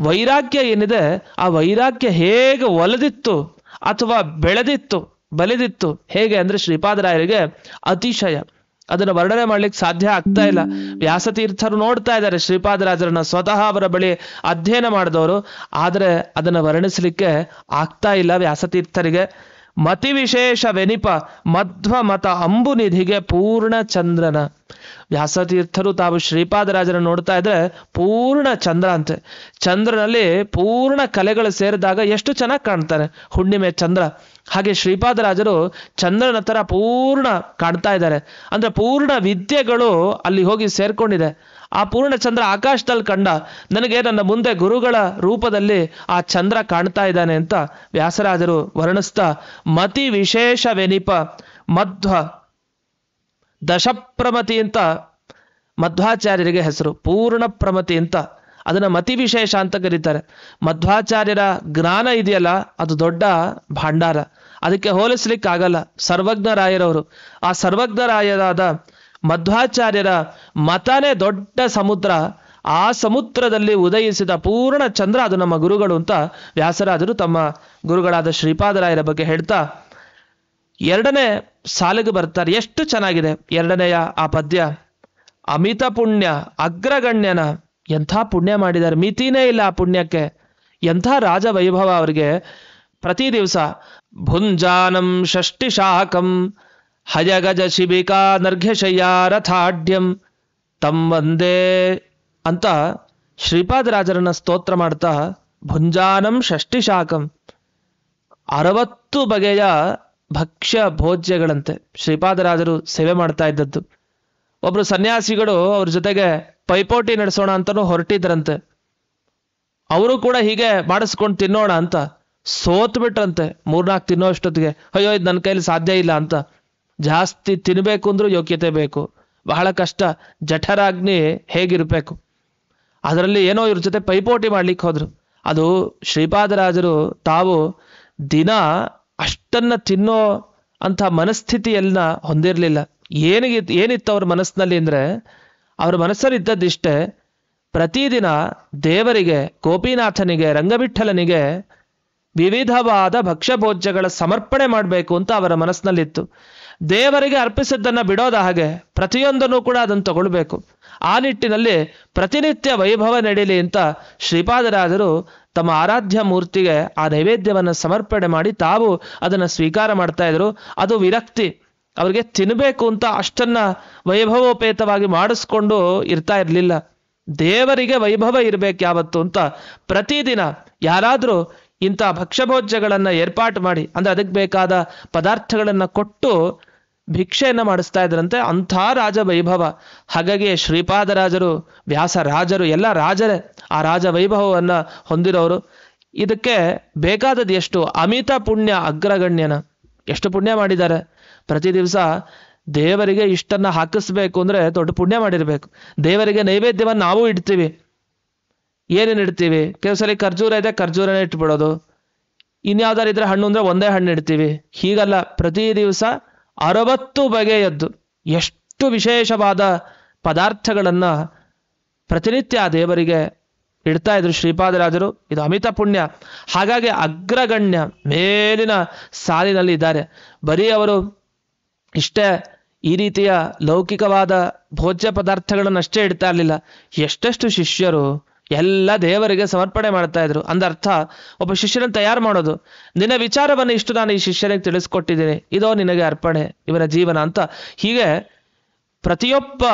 ವೈರಾಗ್ಯ ಏನಿದೆ, ಆ ವೈರಾಗ್ಯ ಹೇಗೆ ಒಲೆದಿತ್ತು ಅಥವಾ ಬೆಳೆದಿತ್ತು, ಬಲಿದಿತ್ತು, ಹೇಗೆ ಅಂದ್ರೆ ಶ್ರೀಪಾದರಾಯರಿಗೆ ಅತಿಶಯ. ಅದನ್ನು ವರ್ಣನೆ ಮಾಡ್ಲಿಕ್ಕೆ ಸಾಧ್ಯ ಆಗ್ತಾ ಇಲ್ಲ. ವ್ಯಾಸತೀರ್ಥರು ನೋಡ್ತಾ ಇದ್ದಾರೆ ಶ್ರೀಪಾದರಾಜರನ್ನ, ಸ್ವತಃ ಅವರ ಬಳಿ ಅಧ್ಯಯನ ಮಾಡಿದವರು, ಆದರೆ ಅದನ್ನು ವರ್ಣಿಸಲಿಕ್ಕೆ ಆಗ್ತಾ ಇಲ್ಲ ವ್ಯಾಸತೀರ್ಥರಿಗೆ. ಮತಿ ವಿಶೇಷ ವೆನಿಪ ಮಧ್ವ ಮತ ಅಂಬು ನಿಧಿಗೆ ಪೂರ್ಣ ಚಂದ್ರನ. ವ್ಯಾಸತೀರ್ಥರು ತಾವು ಶ್ರೀಪಾದರಾಜರನ್ನು ನೋಡ್ತಾ ಇದ್ರೆ ಪೂರ್ಣ ಚಂದ್ರ ಅಂತೆ. ಚಂದ್ರನಲ್ಲಿ ಪೂರ್ಣ ಕಲೆಗಳು ಸೇರಿದಾಗ ಎಷ್ಟು ಚೆನ್ನಾಗಿ ಕಾಣ್ತಾರೆ, ಹುಣ್ಣಿಮೆ ಚಂದ್ರ. ಹಾಗೆ ಶ್ರೀಪಾದರಾಜರು ಚಂದ್ರನ ತರ ಪೂರ್ಣ ಕಾಣ್ತಾ ಇದ್ದಾರೆ. ಅಂದ್ರೆ ಪೂರ್ಣ ವಿದ್ಯೆಗಳು ಅಲ್ಲಿ ಹೋಗಿ ಸೇರ್ಕೊಂಡಿದೆ. ಆ ಪೂರ್ಣ ಚಂದ್ರ ಆಕಾಶದಲ್ಲಿ ಕಂಡ ನನಗೆ ನನ್ನ ಮುಂದೆ ಗುರುಗಳ ರೂಪದಲ್ಲಿ ಆ ಚಂದ್ರ ಕಾಣ್ತಾ ಇದ್ದಾನೆ ಅಂತ ವ್ಯಾಸರಾಜರು ವರ್ಣಿಸ್ತಾ, ಮತಿ ವಿಶೇಷವೆನಿಪ ಮಧ್ವ ದಶಪ್ರಮತಿ ಅಂತ ಮಧ್ವಾಚಾರ್ಯರಿಗೆ ಹೆಸರು. ಪೂರ್ಣ ಪ್ರಮತಿ ಅಂತ ಅದನ್ನ ಮತಿ ವಿಶೇಷ ಅಂತ ಕರೀತಾರೆ. ಮಧ್ವಾಚಾರ್ಯರ ಜ್ಞಾನ ಇದೆಯಲ್ಲ, ಅದು ದೊಡ್ಡ ಭಾಂಡಾರ, ಅದಕ್ಕೆ ಹೋಲಿಸ್ಲಿಕ್ಕೆ ಆಗಲ್ಲ. ಸರ್ವಜ್ಞರಾಯರವರು, ಆ ಸರ್ವಜ್ಞರಾಯರಾದ ಮಧ್ವಾಚಾರ್ಯರ ಮತನೇ ದೊಡ್ಡ ಸಮುದ್ರ. ಆ ಸಮುದ್ರದಲ್ಲಿ ಉದಯಿಸಿದ ಪೂರ್ಣ ಚಂದ್ರ ಅದು ನಮ್ಮ ಗುರುಗಳು ಅಂತ ವ್ಯಾಸರಾಜರು ತಮ್ಮ ಗುರುಗಳಾದ ಶ್ರೀಪಾದರಾಯರ ಬಗ್ಗೆ ಹೇಳ್ತಾ ಎರಡನೇ ಸಾಲಿಗೆ ಬರ್ತಾರೆ. ಎಷ್ಟು ಚೆನ್ನಾಗಿದೆ ಎರಡನೆಯ ಆ ಪದ್ಯ. ಅಮಿತ ಪುಣ್ಯ ಅಗ್ರಗಣ್ಯನ, ಎಂಥ ಪುಣ್ಯ ಮಾಡಿದ್ದಾರೆ, ಮಿತಿನೇ ಇಲ್ಲ ಆ ಪುಣ್ಯಕ್ಕೆ. ಎಂಥ ರಾಜ ವೈಭವ ಅವರಿಗೆ. ಪ್ರತಿ ದಿವಸ ಭುಂಜಾನಂ ಷಷ್ಟಿ ಶಾಕಂ ಹಯಗಜ ಶಿಬಿಕಾ ನರ್ಘ್ಯಶಯ್ಯ ರಥಾಢ್ಯಂ ತಂ ವಂದೇ ಅಂತ ಶ್ರೀಪಾದರಾಜರನ್ನ ಸ್ತೋತ್ರ ಮಾಡ್ತಾ, ಭುಂಜಾನಂ ಷಷ್ಟಿ ಶಾಕಂ 60 ಬಗೆಯ ಭಕ್ಷ್ಯ ಭೋಜ್ಯಗಳಂತೆ ಶ್ರೀಪಾದರಾಜರು ಸೇವೆ ಮಾಡ್ತಾ ಇದ್ದದ್ದು. ಒಬ್ರು ಸನ್ಯಾಸಿಗಳು ಅವ್ರ ಜೊತೆಗೆ ಪೈಪೋಟಿ ನಡೆಸೋಣ ಅಂತನೂ ಹೊರಟಿದ್ರಂತೆ. ಅವರು ಕೂಡ ಹೀಗೆ ಮಾಡಿಸ್ಕೊಂಡು ತಿನ್ನೋಣ ಅಂತ ಸೋತ್ ಬಿಟ್ರಂತೆ. 3-4 ತಿನ್ನೋ ಅಷ್ಟೊತ್ತಿಗೆ ಅಯ್ಯೋ ಇದು ನನ್ನ ಕೈಲಿ ಸಾಧ್ಯ ಇಲ್ಲ ಅಂತ. ಜಾಸ್ತಿ ತಿನ್ಬೇಕು ಅಂದ್ರೂ ಯೋಗ್ಯತೆ ಬೇಕು, ಬಹಳ ಕಷ್ಟ. ಜಠರಾಗ್ನಿ ಹೇಗಿರ್ಬೇಕು, ಅದರಲ್ಲಿ ಏನೋ ಇವ್ರ ಜೊತೆ ಪೈಪೋಟಿ ಮಾಡ್ಲಿಕ್ಕೆ ಹೋದ್ರು. ಅದು ಶ್ರೀಪಾದರಾಜರು ತಾವು ದಿನ ಅಷ್ಟನ್ನ ತಿನ್ನೋ ಅಂತ ಮನಸ್ಥಿತಿಯನ್ನ ಹೊಂದಿರಲಿಲ್ಲ. ಏನಿತ್ತು ಅವ್ರ ಮನಸ್ಸಿನಲ್ಲಿ ಅಂದ್ರೆ, ಅವ್ರ ಮನಸ್ಸಲ್ಲಿ ಇದ್ದದ್ದಿಷ್ಟೇ, ಪ್ರತಿದಿನ ದೇವರಿಗೆ, ಗೋಪಿನಾಥನಿಗೆ, ರಂಗವಿಠಲನಿಗೆ ವಿವಿಧವಾದ ಭಕ್ಷ್ಯಭೋಜ್ಯಗಳ ಸಮರ್ಪಣೆ ಮಾಡಬೇಕು ಅಂತ ಅವರ ಮನಸ್ಸಿನಲ್ಲಿತ್ತು. ದೇವರಿಗೆ ಅರ್ಪಿಸಿದ್ದನ್ನ ಬಿಡೋದ ಹಾಗೆ, ಪ್ರತಿಯೊಂದನ್ನು ಕೂಡ ಅದನ್ನು ತಗೊಳ್ಬೇಕು. ಆ ನಿಟ್ಟಿನಲ್ಲಿ ಪ್ರತಿನಿತ್ಯ ವೈಭವ ನಡೀಲಿ ಅಂತ ಶ್ರೀಪಾದರಾಜರು ತಮ್ಮ ಆರಾಧ್ಯ ಮೂರ್ತಿಗೆ ಆ ನೈವೇದ್ಯವನ್ನು ಸಮರ್ಪಣೆ ಮಾಡಿ ತಾವು ಅದನ್ನು ಸ್ವೀಕಾರ ಮಾಡ್ತಾ ಇದ್ರು. ಅದು ವಿರಕ್ತಿ. ಅವ್ರಿಗೆ ತಿನ್ನಬೇಕು ಅಂತ ಅಷ್ಟನ್ನ ವೈಭವೋಪೇತವಾಗಿ ಮಾಡಿಸ್ಕೊಂಡು ಇರ್ತಾ ಇರಲಿಲ್ಲ. ದೇವರಿಗೆ ವೈಭವ ಇರಬೇಕು ಯಾವತ್ತು ಅಂತ ಪ್ರತಿದಿನ ಯಾರಾದರೂ ಇಂಥ ಭಕ್ಷ್ಯಭೋಜ್ಯಗಳನ್ನು ಏರ್ಪಾಟು ಮಾಡಿ, ಅಂದ್ರೆ ಅದಕ್ಕೆ ಬೇಕಾದ ಪದಾರ್ಥಗಳನ್ನು ಕೊಟ್ಟು ಭಿಕ್ಷೆಯನ್ನ ಮಾಡಿಸ್ತಾ ಇದ್ರಂತೆ. ಅಂಥ ರಾಜ ವೈಭವ. ಹಾಗಾಗಿ ಶ್ರೀಪಾದರಾಜರು, ವ್ಯಾಸರಾಜರು ಎಲ್ಲ ರಾಜರೇ, ಆ ರಾಜ ವೈಭವವನ್ನು ಹೊಂದಿರೋರು. ಇದಕ್ಕೆ ಬೇಕಾದದ್ದು ಎಷ್ಟು? ಅಮಿತ ಪುಣ್ಯ ಅಗ್ರಗಣ್ಯನ. ಎಷ್ಟು ಪುಣ್ಯ ಮಾಡಿದ್ದಾರೆ. ಪ್ರತಿ ದಿವಸ ದೇವರಿಗೆ ಇಷ್ಟನ್ನ ಹಾಕಿಸ್ಬೇಕು ಅಂದ್ರೆ ದೊಡ್ಡ ಪುಣ್ಯ ಮಾಡಿರ್ಬೇಕು. ದೇವರಿಗೆ ನೈವೇದ್ಯವನ್ನು ನಾವು ಇಡ್ತೀವಿ. ಏನೇನು ಇಡ್ತೀವಿ? ಕೆಲವು ಸಲ ಖರ್ಜೂರ ಇದೆ, ಖರ್ಜೂರನೇ ಇಟ್ಬಿಡೋದು. ಇನ್ಯಾವ್ದಾರು ಇದ್ರೆ ಹಣ್ಣು ಅಂದ್ರೆ ಒಂದೇ ಹಣ್ಣು ಇಡ್ತೀವಿ. ಹೀಗಲ್ಲ, ಪ್ರತಿ ದಿವಸ 60 ಬಗೆಯದ್ದು ಎಷ್ಟು ವಿಶೇಷವಾದ ಪದಾರ್ಥಗಳನ್ನ ಪ್ರತಿನಿತ್ಯ ದೇವರಿಗೆ ಇಡ್ತಾ ಇದ್ರು ಶ್ರೀಪಾದರಾಜರು. ಇದು ಅಮಿತ ಪುಣ್ಯ. ಹಾಗಾಗಿ ಅಗ್ರಗಣ್ಯ ಮೇಲಿನ ಸಾಲಿನಲ್ಲಿ ಇದ್ದಾರೆ. ಬರೀ ಅವರು ಇಷ್ಟೇ ಈ ರೀತಿಯ ಲೌಕಿಕವಾದ ಭೋಜ್ಯ ಪದಾರ್ಥಗಳನ್ನಷ್ಟೇ ಇಡ್ತಾ ಇರಲಿಲ್ಲ. ಎಷ್ಟೆಷ್ಟು ಶಿಷ್ಯರು ಎಲ್ಲ ದೇವರಿಗೆ ಸಮರ್ಪಣೆ ಮಾಡ್ತಾ ಇದ್ರು. ಅಂದರ್ಥ ಒಬ್ಬ ಶಿಷ್ಯರನ್ನು ತಯಾರು ಮಾಡೋದು. ನಿನ್ನ ವಿಚಾರವನ್ನು ಇಷ್ಟು ನಾನು ಈ ಶಿಷ್ಯನಿಗೆ ತಿಳಿಸ್ಕೊಟ್ಟಿದ್ದೀನಿ, ಇದೋ ನಿನಗೆ ಅರ್ಪಣೆ, ಇವನ ಜೀವನ ಅಂತ. ಹೀಗೆ ಪ್ರತಿಯೊಬ್ಬ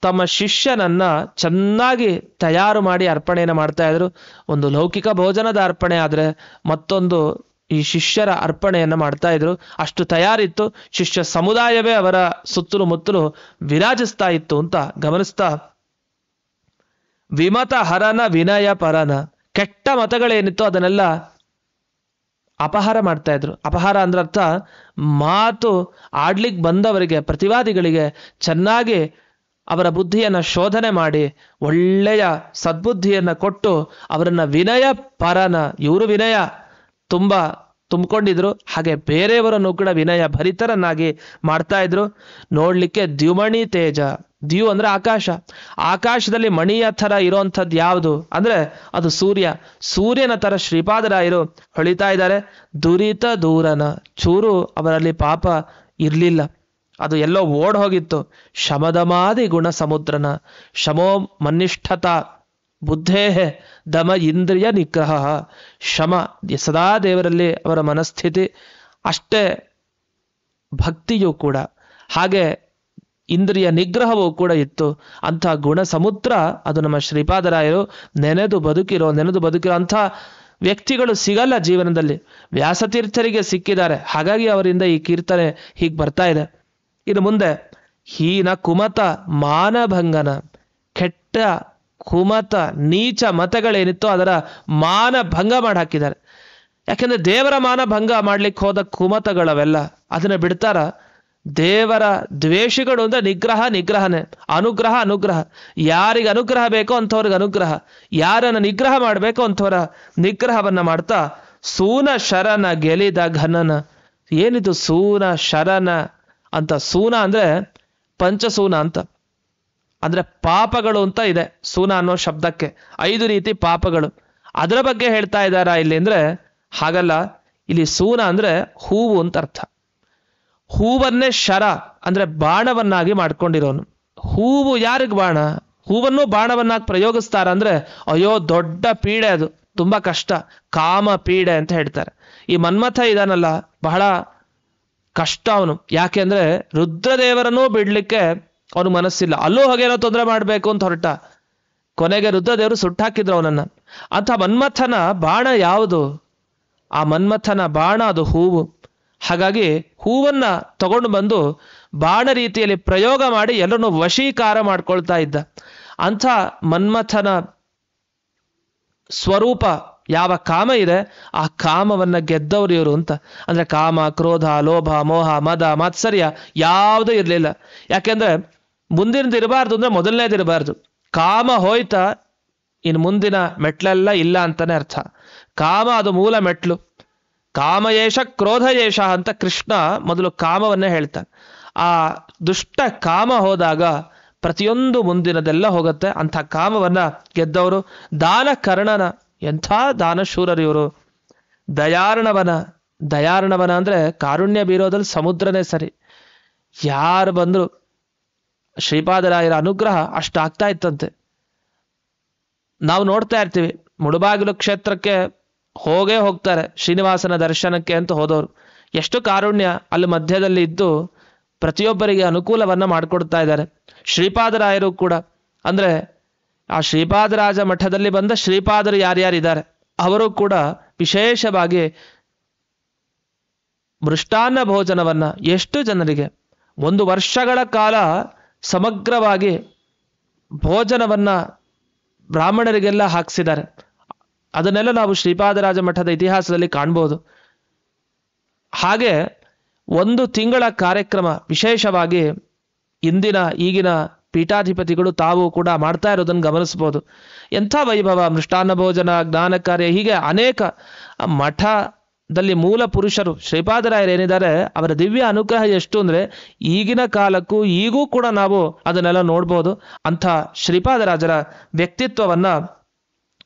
ತಮ್ಮ ಶಿಷ್ಯನನ್ನ ಚೆನ್ನಾಗಿ ತಯಾರು ಮಾಡಿ ಅರ್ಪಣೆಯನ್ನು ಮಾಡ್ತಾ ಇದ್ರು. ಒಂದು ಲೌಕಿಕ ಭೋಜನದ ಅರ್ಪಣೆ ಆದ್ರೆ ಮತ್ತೊಂದು ಈ ಶಿಷ್ಯರ ಅರ್ಪಣೆಯನ್ನ ಮಾಡ್ತಾ ಇದ್ರು. ಅಷ್ಟು ತಯಾರಿತ್ತು. ಶಿಷ್ಯ ಸಮುದಾಯವೇ ಅವರ ಸುತ್ತಲೂ ಮುತ್ತಲು ವಿರಾಜಿಸ್ತಾ ಇತ್ತು ಅಂತ ಗಮನಿಸ್ತಾ, ವಿಮತ ಹರನ ವಿನಯ ಪರನ, ಕೆಟ್ಟ ಮತಗಳೇನಿತ್ತು ಅದನ್ನೆಲ್ಲ ಅಪಹಾರ ಮಾಡ್ತಾ ಇದ್ರು. ಅಪಹಾರ ಅಂದ್ರೆ ಅರ್ಥ ಮಾತು ಆಡ್ಲಿಕ್ಕೆ ಬಂದವರಿಗೆ, ಪ್ರತಿವಾದಿಗಳಿಗೆ ಚೆನ್ನಾಗಿ ಅವರ ಬುದ್ಧಿಯನ್ನ ಶೋಧನೆ ಮಾಡಿ ಒಳ್ಳೆಯ ಸದ್ಬುದ್ಧಿಯನ್ನ ಕೊಟ್ಟು ಅವರನ್ನ ವಿನಯ ಪರನ, ಇವರು ವಿನಯ ತುಂಬಿಕೊಂಡಿದ್ರು, ಹಾಗೆ ಬೇರೆಯವರನ್ನು ಕೂಡ ವಿನಯ ಭರಿತರನ್ನಾಗಿ ಮಾಡ್ತಾ ಇದ್ರು. ನೋಡ್ಲಿಕ್ಕೆ ದ್ಯುಮಣಿ ತೇಜ. ದ್ಯು ಅಂದ್ರೆ ಆಕಾಶ. ಆಕಾಶದಲ್ಲಿ ಮಣಿಯ ಥರ ಇರೋಂಥದ್ದು ಯಾವುದು ಅಂದ್ರೆ ಅದು ಸೂರ್ಯ. ಸೂರ್ಯನ ಥರ ಶ್ರೀಪಾದರಾಯರು ಹೊಳಿತಾ ಇದ್ದಾರೆ. ದುರಿತ ದೂರನ, ಚೂರು ಅವರಲ್ಲಿ ಪಾಪ ಇರಲಿಲ್ಲ, ಅದು ಎಲ್ಲೋ ಓಡ್ ಹೋಗಿತ್ತು. ಶಮದಮಾದಿ ಗುಣ ಸಮುದ್ರನ, ಶಮೋ ಮನ್ನಿಷ್ಠತ ಬುದ್ಧೇಹೆ ದಮ ಇಂದ್ರಿಯ ನಿಗ್ರಹ. ಶಮ ಸದಾ ದೇವರಲ್ಲಿ ಅವರ ಮನಸ್ಥಿತಿ, ಅಷ್ಟೇ ಭಕ್ತಿಯೂ ಕೂಡ, ಹಾಗೆ ಇಂದ್ರಿಯ ನಿಗ್ರಹವೂ ಕೂಡ ಇತ್ತು. ಅಂಥ ಗುಣ ಸಮುದ್ರ ಅದು ನಮ್ಮ ಶ್ರೀಪಾದರಾಯರು. ನೆನೆದು ಬದುಕಿರೋ ಅಂಥ ವ್ಯಕ್ತಿಗಳು ಸಿಗಲ್ಲ ಜೀವನದಲ್ಲಿ. ವ್ಯಾಸತೀರ್ಥರಿಗೆ ಸಿಕ್ಕಿದ್ದಾರೆ, ಹಾಗಾಗಿ ಅವರಿಂದ ಈ ಕೀರ್ತನೆ ಹೀಗೆ ಬರ್ತಾ ಇದೆ. ಇನ್ನು ಮುಂದೆ ಹೀನ ಕುಮತ ಮಾನಭಂಗನ, ಕೆಟ್ಟ ಕುಮತ ನೀಚ ಮತಗಳೇನಿತ್ತೋ ಅದರ ಮಾನಭಂಗ ಮಾಡಿ ಹಾಕಿದ್ದಾರೆ. ಯಾಕೆಂದ್ರೆ ದೇವರ ಮಾನಭಂಗ ಮಾಡ್ಲಿಕ್ಕೆ ಹೋದ ಕುಮತಗಳವೆಲ್ಲ ಅದನ್ನ ಬಿಡ್ತಾರ. ದೇವರ ದ್ವೇಷಿಗಳು ಅಂದ್ರೆ ನಿಗ್ರಹನೇ, ಅನುಗ್ರಹ. ಯಾರಿಗೆ ಅನುಗ್ರಹ ಬೇಕೋ ಅಂಥವ್ರಿಗೆ ಅನುಗ್ರಹ, ಯಾರನ್ನ ನಿಗ್ರಹ ಮಾಡಬೇಕೋ ಅಂಥವರ ನಿಗ್ರಹವನ್ನ ಮಾಡ್ತಾ ಸೂನ ಶರನ ಗೆಲಿದ ಘನನ. ಏನಿದು ಸೂನ ಶರನ ಅಂತ? ಸೂನ ಅಂದ್ರೆ ಪಂಚಸೂನ ಅಂತ, ಅಂದ್ರೆ ಪಾಪಗಳು ಅಂತ ಇದೆ ಸೂನ ಅನ್ನೋ ಶಬ್ದಕ್ಕೆ. 5 ರೀತಿ ಪಾಪಗಳು, ಅದರ ಬಗ್ಗೆ ಹೇಳ್ತಾ ಇದ್ದಾರಾ ಇಲ್ಲಿ ಅಂದ್ರೆ ಹಾಗಲ್ಲ. ಇಲ್ಲಿ ಸೂನ ಅಂದ್ರೆ ಹೂವು ಅಂತ ಅರ್ಥ. ಹೂವನ್ನೇ ಶರ ಅಂದ್ರೆ ಬಾಣವನ್ನಾಗಿ ಮಾಡ್ಕೊಂಡಿರೋನು. ಹೂವು ಯಾರಿಗ್ ಬಾಣ? ಹೂವನ್ನು ಬಾಣವನ್ನಾಗಿ ಪ್ರಯೋಗಿಸ್ತಾರ ಅಂದ್ರೆ ಅಯ್ಯೋ ದೊಡ್ಡ ಪೀಡೆ, ಅದು ತುಂಬಾ ಕಷ್ಟ, ಕಾಮ ಪೀಡೆ ಅಂತ ಹೇಳ್ತಾರೆ. ಈ ಮನ್ಮಥ ಇದಾನಲ್ಲ ಬಹಳ ಕಷ್ಟ ಅವನು. ಯಾಕೆಂದ್ರೆ ರುದ್ರದೇವರನ್ನೂ ಬಿಡ್ಲಿಕ್ಕೆ ಅವನು ಮನಸ್ಸಿಲ್ಲ. ಅಲ್ಲೂ ಹಾಗೇನೋ ತೊಂದರೆ ಮಾಡ್ಬೇಕು ಅಂತ ಹೊರಟ. ಕೊನೆಗೆ ರುದ್ರದೇವರು ಸುಟ್ಟಾಕಿದ್ರು ಅವನನ್ನ. ಅಂಥ ಮನ್ಮಥನ ಬಾಣ ಯಾವುದು? ಆ ಮನ್ಮಥನ ಬಾಣ ಅದು ಹೂವು. ಹಾಗಾಗಿ ಹೂವನ್ನ ತಗೊಂಡು ಬಂದು ಬಾಣ ರೀತಿಯಲ್ಲಿ ಪ್ರಯೋಗ ಮಾಡಿ ಎಲ್ಲರನ್ನು ವಶೀಕಾರ ಮಾಡ್ಕೊಳ್ತಾ ಇದ್ದ. ಅಂಥ ಮನ್ಮಥನ ಸ್ವರೂಪ ಯಾವ ಕಾಮ ಇದೆ, ಆ ಕಾಮವನ್ನ ಗೆದ್ದವರು ಇವರು ಅಂತ. ಅಂದ್ರೆ ಕಾಮ, ಕ್ರೋಧ, ಲೋಭ, ಮೋಹ, ಮದ, ಮಾತ್ಸರ್ಯ ಯಾವುದೂ ಇರಲಿಲ್ಲ. ಯಾಕೆಂದ್ರೆ ಮುಂದಿನದು ಇರಬಾರ್ದು ಅಂದ್ರೆ ಮೊದಲನೇದು ಇರಬಾರ್ದು. ಕಾಮ ಹೋಯ್ತಾ ಇನ್ನು ಮುಂದಿನ ಮೆಟ್ಲೆಲ್ಲ ಇಲ್ಲ ಅಂತಾನೆ ಅರ್ಥ. ಕಾಮ ಅದು ಮೂಲ ಮೆಟ್ಲು. ಕಾಮಯೇಷ ಕ್ರೋಧಯೇಷ ಅಂತ ಕೃಷ್ಣ ಮೊದಲು ಕಾಮವನ್ನೇ ಹೇಳ್ತಾನೆ. ಆ ದುಷ್ಟ ಕಾಮ ಹೋದಾಗ ಪ್ರತಿಯೊಂದು ಮುಂದಿನದೆಲ್ಲ ಹೋಗುತ್ತೆ. ಅಂಥ ಕಾಮವನ್ನ ಗೆದ್ದವರು. ದಾನ ಕರ್ಣನ, ಎಂಥ ದಾನಶೂರರು ಇವರು. ದಯಾರ್ಣವನ ಅಂದ್ರೆ ಕಾರುಣ್ಯ ಬೀರೋದಲ್ಲಿ ಸಮುದ್ರನೇ ಸರಿ. ಯಾರು ಬಂದ್ರು ಶ್ರೀಪಾದರಾಯರ ಅನುಗ್ರಹ ಅಷ್ಟಾಗ್ತಾ ಇತ್ತಂತೆ. ನಾವು ನೋಡ್ತಾ ಇರ್ತೀವಿ, ಮುಳುಬಾಗಿಲು ಕ್ಷೇತ್ರಕ್ಕೆ ಹೋಗ್ತಾರೆ ಶ್ರೀನಿವಾಸನ ದರ್ಶನಕ್ಕೆ ಅಂತ ಹೋದವರು. ಎಷ್ಟು ಕಾರುಣ್ಯ ಅಲ್ಲಿ ಮಧ್ಯದಲ್ಲಿ ಇದ್ದು ಪ್ರತಿಯೊಬ್ಬರಿಗೆ ಅನುಕೂಲವನ್ನ ಮಾಡಿಕೊಡ್ತಾ ಇದ್ದಾರೆ. ಶ್ರೀಪಾದರಾಯರು ಕೂಡ ಅಂದ್ರೆ ಆ ಶ್ರೀಪಾದರಾಜ ಮಠದಲ್ಲಿ ಬಂದ ಶ್ರೀಪಾದರು ಯಾರ್ಯಾರಿದ್ದಾರೆ ಅವರು ಕೂಡ ವಿಶೇಷವಾಗಿ ಮೃಷ್ಟಾನ್ನ ಭೋಜನವನ್ನ ಎಷ್ಟು ಜನರಿಗೆ 1 ವರ್ಷಗಳ ಕಾಲ ಸಮಗ್ರವಾಗಿ ಭೋಜನವನ್ನ ಬ್ರಾಹ್ಮಣರಿಗೆಲ್ಲ ಹಾಕ್ಸಿದ್ದಾರೆ. ಅದನ್ನೆಲ್ಲ ನಾವು ಶ್ರೀಪಾದರಾಜ ಮಠದ ಇತಿಹಾಸದಲ್ಲಿ ಕಾಣ್ಬೋದು. ಹಾಗೆ 1 ತಿಂಗಳ ಕಾರ್ಯಕ್ರಮ ವಿಶೇಷವಾಗಿ ಇಂದಿನ ಈಗಿನ ಪೀಠಾಧಿಪತಿಗಳು ತಾವು ಕೂಡ ಮಾಡ್ತಾ ಇರೋದನ್ನು ಗಮನಿಸ್ಬೋದು. ಎಂಥ ವೈಭವ, ಮೃಷ್ಟಾನ್ನ ಭೋಜನ, ಜ್ಞಾನ ಕಾರ್ಯ, ಹೀಗೆ ಅನೇಕ ಮಠದಲ್ಲಿ ಮೂಲ ಪುರುಷರು ಶ್ರೀಪಾದರಾಯರು ಏನಿದ್ದಾರೆ ಅವರ ದಿವ್ಯ ಅನುಗ್ರಹ ಎಷ್ಟು ಅಂದರೆ ಈಗಿನ ಕಾಲಕ್ಕೂ ಈಗೂ ಕೂಡ ನಾವು ಅದನ್ನೆಲ್ಲ ನೋಡ್ಬೋದು. ಅಂಥ ಶ್ರೀಪಾದರಾಜರ ವ್ಯಕ್ತಿತ್ವವನ್ನು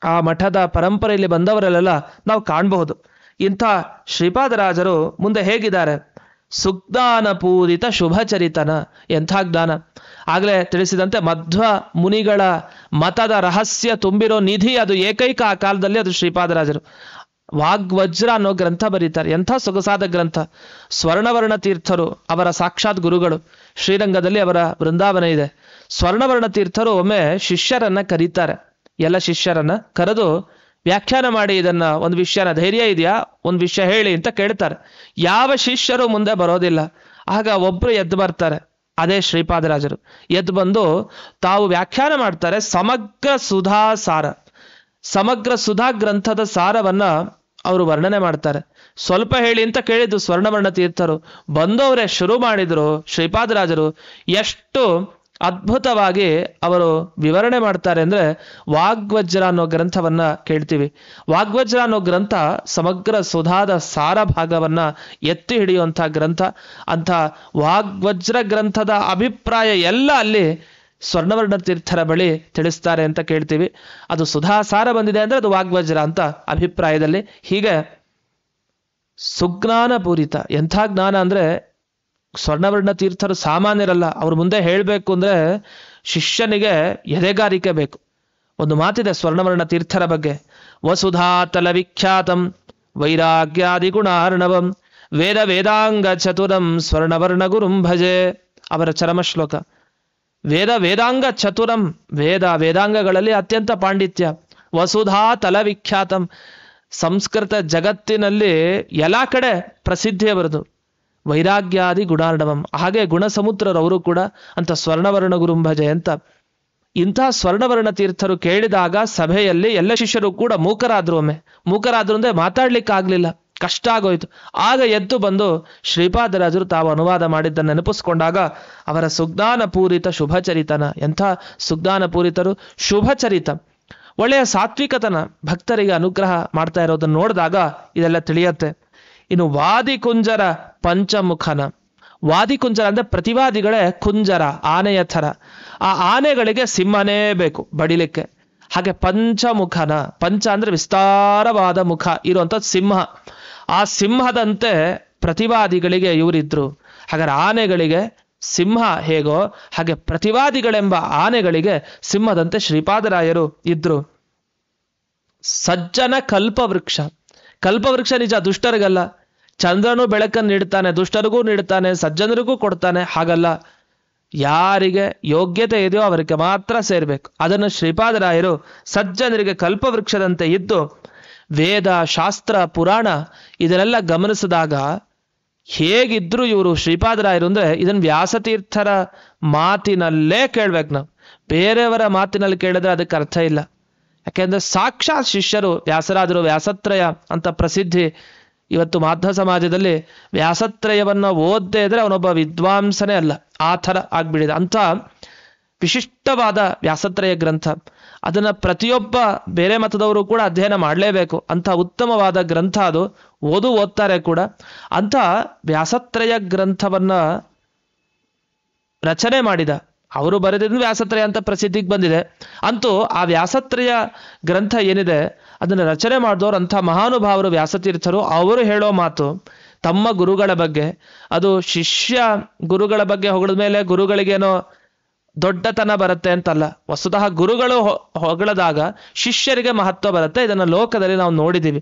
ಆ ಮಠದ ಪರಂಪರೆಯಲ್ಲಿ ಬಂದವರಲ್ಲೆಲ್ಲ ನಾವು ಕಾಣಬಹುದು. ಇಂಥ ಶ್ರೀಪಾದರಾಜರು ಮುಂದೆ ಹೇಗಿದ್ದಾರೆ? ಸುಜ್ಞಾನ ಪೂರಿತ ಶುಭಚರಿತನ. ಎಂಥ ಜ್ಞಾನ! ಆಗಲೇ ತಿಳಿಸಿದಂತೆ ಮಧ್ವ ಮುನಿಗಳ ಮತದ ರಹಸ್ಯ ತುಂಬಿರೋ ನಿಧಿ ಅದು ಏಕೈಕ ಆ ಕಾಲದಲ್ಲಿ ಅದು ಶ್ರೀಪಾದರಾಜರು. ವಾಗ್ವಜ್ರ ಅನ್ನೋ ಗ್ರಂಥ ಬರೀತಾರೆ. ಎಂಥ ಸೊಗಸಾದ ಗ್ರಂಥ. ಸ್ವರ್ಣವರ್ಣ ತೀರ್ಥರು ಅವರ ಸಾಕ್ಷಾತ್ ಗುರುಗಳು. ಶ್ರೀರಂಗದಲ್ಲಿ ಅವರ ವೃಂದಾವನ ಇದೆ. ಸ್ವರ್ಣವರ್ಣ ತೀರ್ಥರು ಒಮ್ಮೆ ಶಿಷ್ಯರನ್ನ ಕರೀತಾರೆ. ಎಲ್ಲ ಶಿಷ್ಯರನ್ನ ಕರೆದು ವ್ಯಾಖ್ಯಾನ ಮಾಡಿ, ಇದನ್ನ ಒಂದು ವಿಷಯನ ಧೈರ್ಯ ಇದೆಯಾ, ಒಂದು ವಿಷಯ ಹೇಳಿ ಅಂತ ಕೇಳ್ತಾರೆ. ಯಾವ ಶಿಷ್ಯರು ಮುಂದೆ ಬರೋದಿಲ್ಲ. ಆಗ ಒಬ್ರು ಎದ್ದು ಬರ್ತಾರೆ, ಅದೇ ಶ್ರೀಪಾದರಾಜರು. ಎದ್ದು ಬಂದು ತಾವು ವ್ಯಾಖ್ಯಾನ ಮಾಡ್ತಾರೆ. ಸಮಗ್ರ ಸುಧಾ ಸಾರ, ಸಮಗ್ರ ಸುಧಾ ಗ್ರಂಥದ ಸಾರವನ್ನ ಅವರು ವರ್ಣನೆ ಮಾಡ್ತಾರೆ. ಸ್ವಲ್ಪ ಹೇಳಿ ಅಂತ ಕೇಳಿದ್ದು ಸ್ವರ್ಣವರ್ಣ ತೀರ್ಥರು. ಬಂದವರೇ ಶುರು ಮಾಡಿದ್ರು ಶ್ರೀಪಾದರಾಜರು. ಎಷ್ಟು ಅದ್ಭುತವಾಗಿ ಅವರು ವಿವರಣೆ ಮಾಡ್ತಾರೆ ಅಂದ್ರೆ ವಾಗ್ವಜ್ರ ಅನ್ನೋ ಗ್ರಂಥವನ್ನ ಕೇಳ್ತೀವಿ. ವಾಗ್ವಜ್ರ ಅನ್ನೋ ಗ್ರಂಥ ಸಮಗ್ರ ಸುಧಾದ ಸಾರ ಭಾಗವನ್ನ ಎತ್ತಿ ಹಿಡಿಯುವಂಥ ಗ್ರಂಥ. ಅಂಥ ವಾಗ್ವಜ್ರ ಗ್ರಂಥದ ಅಭಿಪ್ರಾಯ ಎಲ್ಲ ಅಲ್ಲಿ ಸ್ವರ್ಣವರ್ಣ ತೀರ್ಥರ ಬಳಿ ತಿಳಿಸ್ತಾರೆ ಅಂತ ಕೇಳ್ತೀವಿ. ಅದು ಸುಧಾಸಾರ ಬಂದಿದೆ ಅಂದ್ರೆ ಅದು ವಾಗ್ವಜ್ರ ಅಂತ ಅಭಿಪ್ರಾಯದಲ್ಲಿ. ಹೀಗೆ ಸುಜ್ಞಾನ ಪೂರಿತ. ಎಂಥ ಜ್ಞಾನ ಅಂದ್ರೆ ಸ್ವರ್ಣವರ್ಣ ತೀರ್ಥರು ಸಾಮಾನ್ಯರಲ್ಲ. ಅವ್ರ ಮುಂದೆ ಹೇಳಬೇಕು ಅಂದ್ರೆ ಶಿಷ್ಯನಿಗೆ ಎದೆಗಾರಿಕೆ ಬೇಕು. ಒಂದು ಮಾತಿದೆ ಸ್ವರ್ಣವರ್ಣ ತೀರ್ಥರ ಬಗ್ಗೆ. ವಸುಧಾತಲ ವಿಖ್ಯಾತಂ ವೈರಾಗ್ಯಾದಿ ಗುಣಾರ್ಣವಂ ವೇದ ವೇದಾಂಗ ಚತುರಂ ಸ್ವರ್ಣವರ್ಣ ಗುರುಂ ಭಜೆ. ಅವರ ಚರಮ ಶ್ಲೋಕ. ವೇದಾಂಗ ಚತುರಂ, ವೇದಾಂಗಗಳಲ್ಲಿ ಅತ್ಯಂತ ಪಾಂಡಿತ್ಯ. ವಸುಧಾ ತಲ ವಿಖ್ಯಾತಂ, ಸಂಸ್ಕೃತ ಜಗತ್ತಿನಲ್ಲಿ ಎಲ್ಲ ಕಡೆ ಪ್ರಸಿದ್ಧಿಯವರದು. ವೈರಾಗ್ಯಾದಿ ಗುಣಾರ್ಣವಂ, ಹಾಗೆ ಗುಣಸಮುದ್ರರವರು ಕೂಡ ಅಂತ ಸ್ವರ್ಣವರ್ಣ ಗುರುಂಭಜೆ ಅಂತ. ಇಂಥ ಸ್ವರ್ಣವರ್ಣ ತೀರ್ಥರು ಕೇಳಿದಾಗ ಸಭೆಯಲ್ಲಿ ಎಲ್ಲ ಶಿಷ್ಯರು ಕೂಡ ಮೂಕರಾದ್ರು. ಒಮ್ಮೆ ಮೂಕರಾದ್ರು ಅಂದ್ರೆ ಮಾತಾಡ್ಲಿಕ್ಕಾಗ್ಲಿಲ್ಲ, ಕಷ್ಟ ಆಗೋಯ್ತು. ಆಗ ಎದ್ದು ಬಂದು ಶ್ರೀಪಾದರಾಜರು ತಾವು ಅನುವಾದ ಮಾಡಿದ್ದನ್ನು ನೆನಪಿಸ್ಕೊಂಡಾಗ ಅವರ ಸುಜ್ಞಾನ ಪೂರಿತ ಶುಭಚರಿತನ. ಎಂಥ ಸುಜ್ಞಾನ ಪೂರಿತರು, ಶುಭಚರಿತ, ಒಳ್ಳೆಯ ಸಾತ್ವಿಕತನ, ಭಕ್ತರಿಗೆ ಅನುಗ್ರಹ ಮಾಡ್ತಾ ಇರೋದನ್ನು ನೋಡಿದಾಗ ಇದೆಲ್ಲ ತಿಳಿಯತ್ತೆ. ಇನ್ನು ವಾದಿಕುಂಜರ ಪಂಚಮುಖನ. ವಾದಿಕುಂಜರ ಅಂದ್ರೆ ಪ್ರತಿವಾದಿಗಳೇ ಕುಂಜರ, ಆನೆಯ ಥರ. ಆ ಆನೆಗಳಿಗೆ ಸಿಂಹನೇ ಬೇಕು ಬಡಿಲಿಕ್ಕೆ. ಹಾಗೆ ಪಂಚಮುಖನ, ಪಂಚ ಅಂದ್ರೆ ವಿಸ್ತಾರವಾದ ಮುಖ ಇರುವಂಥದ್ದು ಸಿಂಹ. ಆ ಸಿಂಹದಂತೆ ಪ್ರತಿವಾದಿಗಳಿಗೆ ಇವರಿದ್ರು. ಹಾಗಾದ್ರೆ ಆನೆಗಳಿಗೆ ಸಿಂಹ ಹೇಗೋ ಹಾಗೆ ಪ್ರತಿವಾದಿಗಳೆಂಬ ಆನೆಗಳಿಗೆ ಸಿಂಹದಂತೆ ಶ್ರೀಪಾದರಾಯರು ಇದ್ರು. ಸಜ್ಜನ ಕಲ್ಪವೃಕ್ಷ. ಕಲ್ಪವೃಕ್ಷ ನಿಜ, ದುಷ್ಟರಿಗಲ್ಲ. ಚಂದ್ರನು ಬೆಳಕನ್ನು ನೀಡ್ತಾನೆ, ದುಷ್ಟರಿಗೂ ನೀಡ್ತಾನೆ, ಸಜ್ಜನರಿಗೂ ಕೊಡ್ತಾನೆ. ಹಾಗಲ್ಲ, ಯಾರಿಗೆ ಯೋಗ್ಯತೆ ಇದೆಯೋ ಅವರಿಗೆ ಮಾತ್ರ ಸೇರ್ಬೇಕು. ಅದನ್ನು ಶ್ರೀಪಾದರಾಯರು ಸಜ್ಜನರಿಗೆ ಕಲ್ಪವೃಕ್ಷದಂತೆ ಇದ್ದು ವೇದ ಶಾಸ್ತ್ರ ಪುರಾಣ ಇದನ್ನೆಲ್ಲ ಗಮನಿಸಿದಾಗ ಹೇಗಿದ್ರು ಇವರು ಶ್ರೀಪಾದರಾಯರು ಅಂದ್ರೆ ಇದನ್ನು ವ್ಯಾಸತೀರ್ಥರ ಮಾತಿನಲ್ಲೇ ಕೇಳ್ಬೇಕು ನಾವು. ಬೇರೆಯವರ ಮಾತಿನಲ್ಲಿ ಕೇಳಿದ್ರೆ ಅದಕ್ಕೆ ಅರ್ಥ ಇಲ್ಲ. ಯಾಕೆಂದ್ರೆ ಸಾಕ್ಷಾತ್ ಶಿಷ್ಯರು ವ್ಯಾಸರಾಜರು. ವ್ಯಾಸತ್ರಯ ಅಂತ ಪ್ರಸಿದ್ಧಿ. ಇವತ್ತು ಮಾಧ್ವ ಸಮಾಜದಲ್ಲಿ ವ್ಯಾಸತ್ರಯವನ್ನ ಓದದೇ ಇದ್ರೆ ಅವನೊಬ್ಬ ವಿದ್ವಾಂಸನೇ ಅಲ್ಲ, ಆ ಥರ ಆಗ್ಬಿಡಿದೆ. ಅಂಥ ವಿಶಿಷ್ಟವಾದ ವ್ಯಾಸತ್ರಯ ಗ್ರಂಥ. ಅದನ್ನ ಪ್ರತಿಯೊಬ್ಬ ಬೇರೆ ಮತದವರು ಕೂಡ ಅಧ್ಯಯನ ಮಾಡಲೇಬೇಕು. ಅಂಥ ಉತ್ತಮವಾದ ಗ್ರಂಥ ಅದು. ಓದ್ತಾರೆ ಕೂಡ. ಅಂಥ ವ್ಯಾಸತ್ರಯ ಗ್ರಂಥವನ್ನ ರಚನೆ ಮಾಡಿದ ಅವರು ಬರೆದಿದ್ದು ವ್ಯಾಸತ್ರಯ ಅಂತ ಪ್ರಸಿದ್ಧಿಗೆ ಬಂದಿದೆ. ಅಂತೂ ಆ ವ್ಯಾಸತ್ರಯ ಗ್ರಂಥ ಏನಿದೆ ಅದನ್ನು ರಚನೆ ಮಾಡಿದವರು ಅಂಥ ಮಹಾನುಭಾವರು ವ್ಯಾಸತೀರ್ಥರು. ಅವರು ಹೇಳೋ ಮಾತು ತಮ್ಮ ಗುರುಗಳ ಬಗ್ಗೆ, ಅದು ಶಿಷ್ಯ ಗುರುಗಳ ಬಗ್ಗೆ ಹೊಗಳಿದ ಮೇಲೆ ಗುರುಗಳಿಗೇನೋ ದೊಡ್ಡತನ ಬರುತ್ತೆ ಅಂತಲ್ಲ. ವಸ್ತುತಃ ಗುರುಗಳು ಹೊಗಳದಾಗ ಶಿಷ್ಯರಿಗೆ ಮಹತ್ವ ಬರುತ್ತೆ. ಇದನ್ನು ಲೋಕದಲ್ಲಿ ನಾವು ನೋಡಿದ್ದೀವಿ.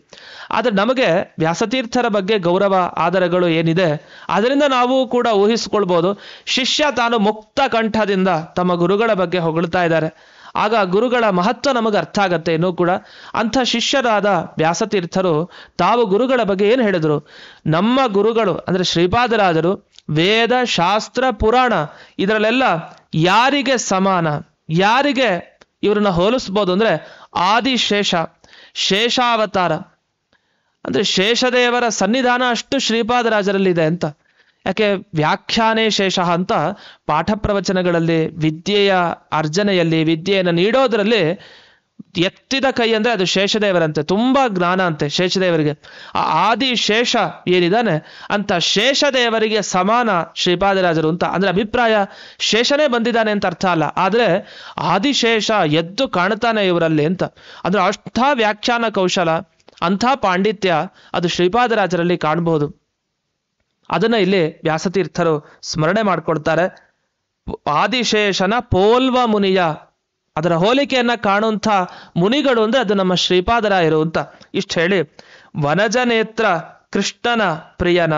ಆದರೆ ನಮಗೆ ವ್ಯಾಸತೀರ್ಥರ ಬಗ್ಗೆ ಗೌರವ ಆದರಗಳು ಏನಿದೆ ಅದರಿಂದ ನಾವು ಕೂಡ ಊಹಿಸ್ಕೊಳ್ಬೋದು. ಶಿಷ್ಯ ತಾನು ಮುಕ್ತ ಕಂಠದಿಂದ ತಮ್ಮ ಗುರುಗಳ ಬಗ್ಗೆ ಹೊಗಳ್ತಾ ಇದ್ದಾರೆ. ಆಗ ಗುರುಗಳ ಮಹತ್ವ ನಮಗೆ ಅರ್ಥ ಆಗತ್ತೆ ಇನ್ನೂ ಕೂಡ. ಅಂಥ ಶಿಷ್ಯರಾದ ವ್ಯಾಸತೀರ್ಥರು ತಾವು ಗುರುಗಳ ಬಗ್ಗೆ ಏನು ಹೇಳಿದ್ರು? ನಮ್ಮ ಗುರುಗಳು ಅಂದ್ರೆ ಶ್ರೀಪಾದರಾಜರು ವೇದ ಶಾಸ್ತ್ರ ಪುರಾಣ ಇದರಲ್ಲೆಲ್ಲ ಯಾರಿಗೆ ಸಮಾನ, ಯಾರಿಗೆ ಇವ್ರನ್ನ ಹೋಲಿಸ್ಬೋದು ಅಂದ್ರೆ ಆದಿಶೇಷ. ಶೇಷಾವತಾರ ಅಂದ್ರೆ ಶೇಷದೇವರ ಸನ್ನಿಧಾನ ಅಷ್ಟು ಶ್ರೀಪಾದರಾಜರಲ್ಲಿದೆ ಅಂತ. ಯಾಕೆ ವ್ಯಾಖ್ಯಾನೇ ಶೇಷ ಅಂತ ಪಾಠ ಪ್ರವಚನಗಳಲ್ಲಿ, ವಿದ್ಯೆಯ ಅರ್ಜನೆಯಲ್ಲಿ, ವಿದ್ಯೆಯನ್ನು ನೀಡೋದ್ರಲ್ಲಿ ಎತ್ತಿದ ಕೈ ಅಂದ್ರೆ ಅದು ಶೇಷದೇವರಂತೆ. ತುಂಬಾ ಜ್ಞಾನ ಅಂತೆ ಶೇಷದೇವರಿಗೆ. ಆ ಆದಿ ಶೇಷ ಏನಿದಾನೆ ಅಂತ ಶೇಷದೇವರಿಗೆ ಸಮಾನ ಶ್ರೀಪಾದರಾಜರು ಅಂತ. ಅಂದ್ರೆ ಅಭಿಪ್ರಾಯ ಶೇಷನೇ ಬಂದಿದ್ದಾನೆ ಅಂತ ಅರ್ಥ ಅಲ್ಲ, ಆದ್ರೆ ಆದಿಶೇಷ ಎದ್ದು ಕಾಣ್ತಾನೆ ಇವರಲ್ಲಿ ಅಂತ. ಅಂದ್ರೆ ಅಷ್ಟ ವ್ಯಾಖ್ಯಾನ ಕೌಶಲ, ಅಂಥ ಪಾಂಡಿತ್ಯ ಅದು ಶ್ರೀಪಾದರಾಜರಲ್ಲಿ ಕಾಣಬಹುದು. ಅದನ್ನ ಇಲ್ಲಿ ವ್ಯಾಸತೀರ್ಥರು ಸ್ಮರಣೆ ಮಾಡ್ಕೊಳ್ತಾರೆ. ಆದಿಶೇಷನ ಪೋಲ್ವ ಮುನಿಯ, ಅದರ ಹೋಲಿಕೆಯನ್ನ ಕಾಣುವಂಥ ಮುನಿಗಳು ಅಂದ್ರೆ ಅದು ನಮ್ಮ ಶ್ರೀಪಾದರಾಯರು ಅಂತ. ಇಷ್ಟು ಹೇಳಿ ವನಜನೇತ್ರ ಕೃಷ್ಣನ ಪ್ರಿಯನ.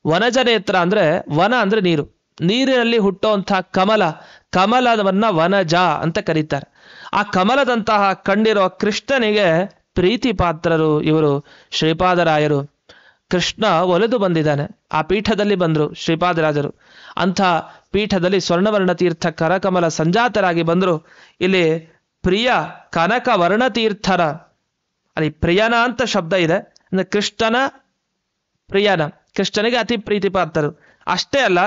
ವನಜನೇತ್ರ ಅಂದ್ರೆ ವನ ಅಂದ್ರೆ ನೀರು, ನೀರಿನಲ್ಲಿ ಹುಟ್ಟುವಂಥ ಕಮಲ, ಕಮಲವನ್ನ ವನಜ ಅಂತ ಕರೀತಾರೆ. ಆ ಕಮಲದಂತಹ ಕಣ್ಣಿರೋ ಕೃಷ್ಣನಿಗೆ ಪ್ರೀತಿ ಪಾತ್ರರು ಇವರು ಶ್ರೀಪಾದರಾಯರು. ಕೃಷ್ಣ ಒಲೆದು ಬಂದಿದ್ದಾನೆ, ಆ ಪೀಠದಲ್ಲಿ ಬಂದರು ಶ್ರೀಪಾದರಾಜರು. ಅಂಥ ಪೀಠದಲ್ಲಿ ಸ್ವರ್ಣವರ್ಣ ತೀರ್ಥ ಕರಕಮಲ ಸಂಜಾತರಾಗಿ ಬಂದರು. ಇಲ್ಲಿ ಪ್ರಿಯ ಕನಕ ವರ್ಣತೀರ್ಥರ, ಅಲ್ಲಿ ಪ್ರಿಯನ ಅಂತ ಶಬ್ದ ಇದೆ ಅಂದ್ರೆ ಕೃಷ್ಣನ ಪ್ರಿಯನ, ಕೃಷ್ಣನಿಗೆ ಅತಿ ಪ್ರೀತಿ ಪಾತ್ರರು. ಅಷ್ಟೇ ಅಲ್ಲ,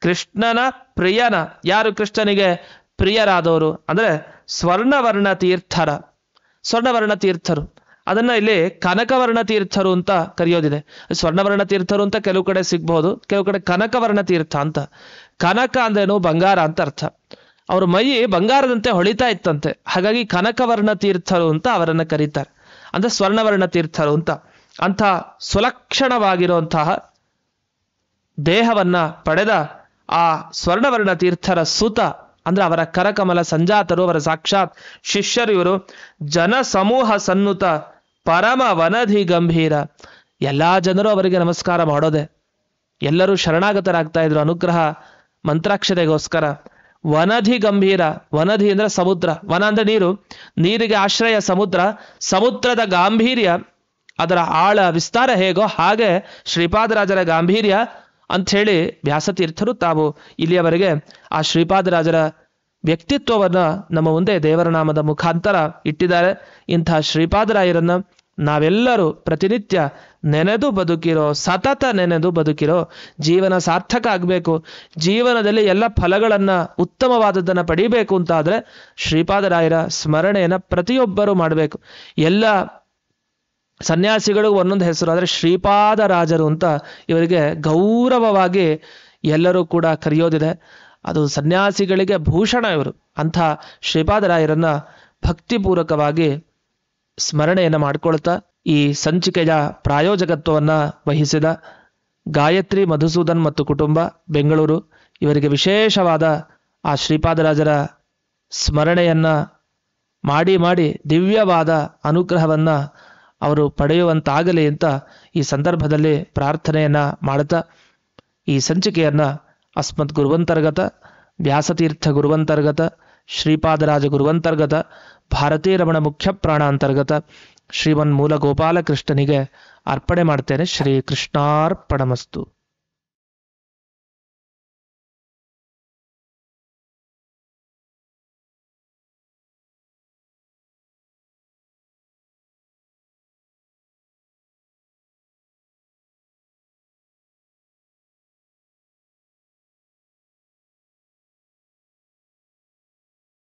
ಕೃಷ್ಣನ ಪ್ರಿಯನ, ಯಾರು ಕೃಷ್ಣನಿಗೆ ಪ್ರಿಯರಾದವರು ಅಂದ್ರೆ ಸ್ವರ್ಣವರ್ಣ ತೀರ್ಥರ, ಸ್ವರ್ಣವರ್ಣ ತೀರ್ಥರು. ಅದನ್ನ ಇಲ್ಲಿ ಕನಕವರ್ಣ ತೀರ್ಥರು ಅಂತ ಕರೆಯೋದಿದೆ. ಸ್ವರ್ಣವರ್ಣ ತೀರ್ಥರು ಅಂತ ಕೆಲವು ಕಡೆ ಸಿಗ್ಬಹುದು, ಕೆಲವು ಕಡೆ ಕನಕವರ್ಣ ತೀರ್ಥ ಅಂತ. ಕನಕ ಅಂದ್ರೇನು ಬಂಗಾರ ಅಂತ ಅರ್ಥ. ಅವ್ರ ಮೈ ಬಂಗಾರದಂತೆ ಹೊಳಿತಾ ಇತ್ತಂತೆ, ಹಾಗಾಗಿ ಕನಕವರ್ಣ ತೀರ್ಥರು ಅಂತ ಅವರನ್ನ ಕರೀತಾರೆ. ಅಂದ್ರೆ ಸ್ವರ್ಣವರ್ಣ ತೀರ್ಥರು ಅಂತ. ಅಂಥ ಸುಲಕ್ಷಣವಾಗಿರುವಂತಹ ದೇಹವನ್ನ ಪಡೆದ ಆ ಸ್ವರ್ಣವರ್ಣ ತೀರ್ಥರ ಸುತ ಅಂದ್ರೆ ಅವರ ಕರಕಮಲ ಸಂಜಾತರು, ಅವರ ಸಾಕ್ಷಾತ್ ಶಿಷ್ಯರು ಇವರು. ಜನ ಸಮೂಹ ಸನ್ನುತ ಪರಮ ವನಧಿ ಗಂಭೀರ. ಎಲ್ಲಾ ಜನರು ಅವರಿಗೆ ನಮಸ್ಕಾರ ಮಾಡೋದೆ, ಎಲ್ಲರೂ ಶರಣಾಗತರಾಗ್ತಾ ಇದ್ರು ಅನುಗ್ರಹ ಮಂತ್ರಾಕ್ಷತೆಗೋಸ್ಕರ. ವನಧಿ ಗಂಭೀರ, ವನಧಿ ಅಂದ್ರೆ ಸಮುದ್ರ, ವನ ಅಂದ್ರೆ ನೀರು, ನೀರಿಗೆ ಆಶ್ರಯ ಸಮುದ್ರ. ಸಮುದ್ರದ ಗಾಂಭೀರ್ಯ, ಅದರ ಆಳ ವಿಸ್ತಾರ ಹೇಗೋ ಹಾಗೆ ಶ್ರೀಪಾದರಾಜರ ಗಾಂಭೀರ್ಯ ಅಂಥೇಳಿ ವ್ಯಾಸತೀರ್ಥರು ತಾವು ಇಲ್ಲಿಯವರೆಗೆ ಆ ಶ್ರೀಪಾದರಾಜರ ವ್ಯಕ್ತಿತ್ವವನ್ನ ನಮ್ಮ ಮುಂದೆ ದೇವರ ನಾಮದ ಮುಖಾಂತರ ಇಟ್ಟಿದ್ದಾರೆ. ಇಂಥ ಶ್ರೀಪಾದರಾಯರನ್ನ ನಾವೆಲ್ಲರೂ ಪ್ರತಿನಿತ್ಯ ನೆನೆದು ಬದುಕಿರೋ, ಸತತ ನೆನೆದು ಬದುಕಿರೋ. ಜೀವನ ಸಾರ್ಥಕ ಆಗಬೇಕು, ಜೀವನದಲ್ಲಿ ಎಲ್ಲ ಫಲಗಳನ್ನ ಉತ್ತಮವಾದದ್ದನ್ನು ಪಡೀಬೇಕು ಅಂತಾದ್ರೆ ಶ್ರೀಪಾದರಾಯರ ಸ್ಮರಣೆಯನ್ನ ಪ್ರತಿಯೊಬ್ಬರೂ ಮಾಡಬೇಕು. ಎಲ್ಲ ಸನ್ಯಾಸಿಗಳಿಗೂ ಒಂದೊಂದು ಹೆಸರು, ಆದರೆ ಶ್ರೀಪಾದರಾಜರು ಅಂತ ಇವರಿಗೆ ಗೌರವವಾಗಿ ಎಲ್ಲರೂ ಕೂಡ ಕರೆಯೋದಿದೆ. ಅದು ಸನ್ಯಾಸಿಗಳಿಗೆ ಭೂಷಣ ಇವರು. ಅಂಥ ಶ್ರೀಪಾದರಾಯರನ್ನ ಭಕ್ತಿಪೂರ್ವಕವಾಗಿ ಸ್ಮರಣೆಯನ್ನು ಮಾಡಿಕೊಳ್ತಾ ಈ ಸಂಚಿಕೆಯ ಪ್ರಾಯೋಜಕತ್ವವನ್ನು ವಹಿಸಿದ ಗಾಯತ್ರಿ ಮಧುಸೂದನ್ ಮತ್ತು ಕುಟುಂಬ ಬೆಂಗಳೂರು, ಇವರಿಗೆ ವಿಶೇಷವಾದ ಆ ಶ್ರೀಪಾದರಾಜರ ಸ್ಮರಣೆಯನ್ನ ಮಾಡಿ ಮಾಡಿ ದಿವ್ಯವಾದ ಅನುಗ್ರಹವನ್ನ ಅವರು ಪಡೆಯುವಂತಾಗಲಿ ಅಂತ ಈ ಸಂದರ್ಭದಲ್ಲಿ ಪ್ರಾರ್ಥನೆಯನ್ನ ಮಾಡುತ್ತಾ ಈ ಸಂಚಿಕೆಯನ್ನ ಅಸ್ಮತ್ ಗುರುವಂತರ್ಗತ, ವ್ಯಾಸತೀರ್ಥ ಗುರುವಂತರ್ಗತ, ಶ್ರೀಪಾದರಾಜ ಗುರುವಂತರ್ಗತ, ಭಾರತೀ ರಮಣ ಮುಖ್ಯ ಪ್ರಾಣಾಂತರ್ಗತ ಶ್ರೀಮನ್ ಮೂಲ ಗೋಪಾಲಕೃಷ್ಣನಿಗೆ ಅರ್ಪಣೆ ಮಾಡ್ತೇನೆ. ಶ್ರೀ ಕೃಷ್ಣಾರ್ಪಣಮಸ್ತು.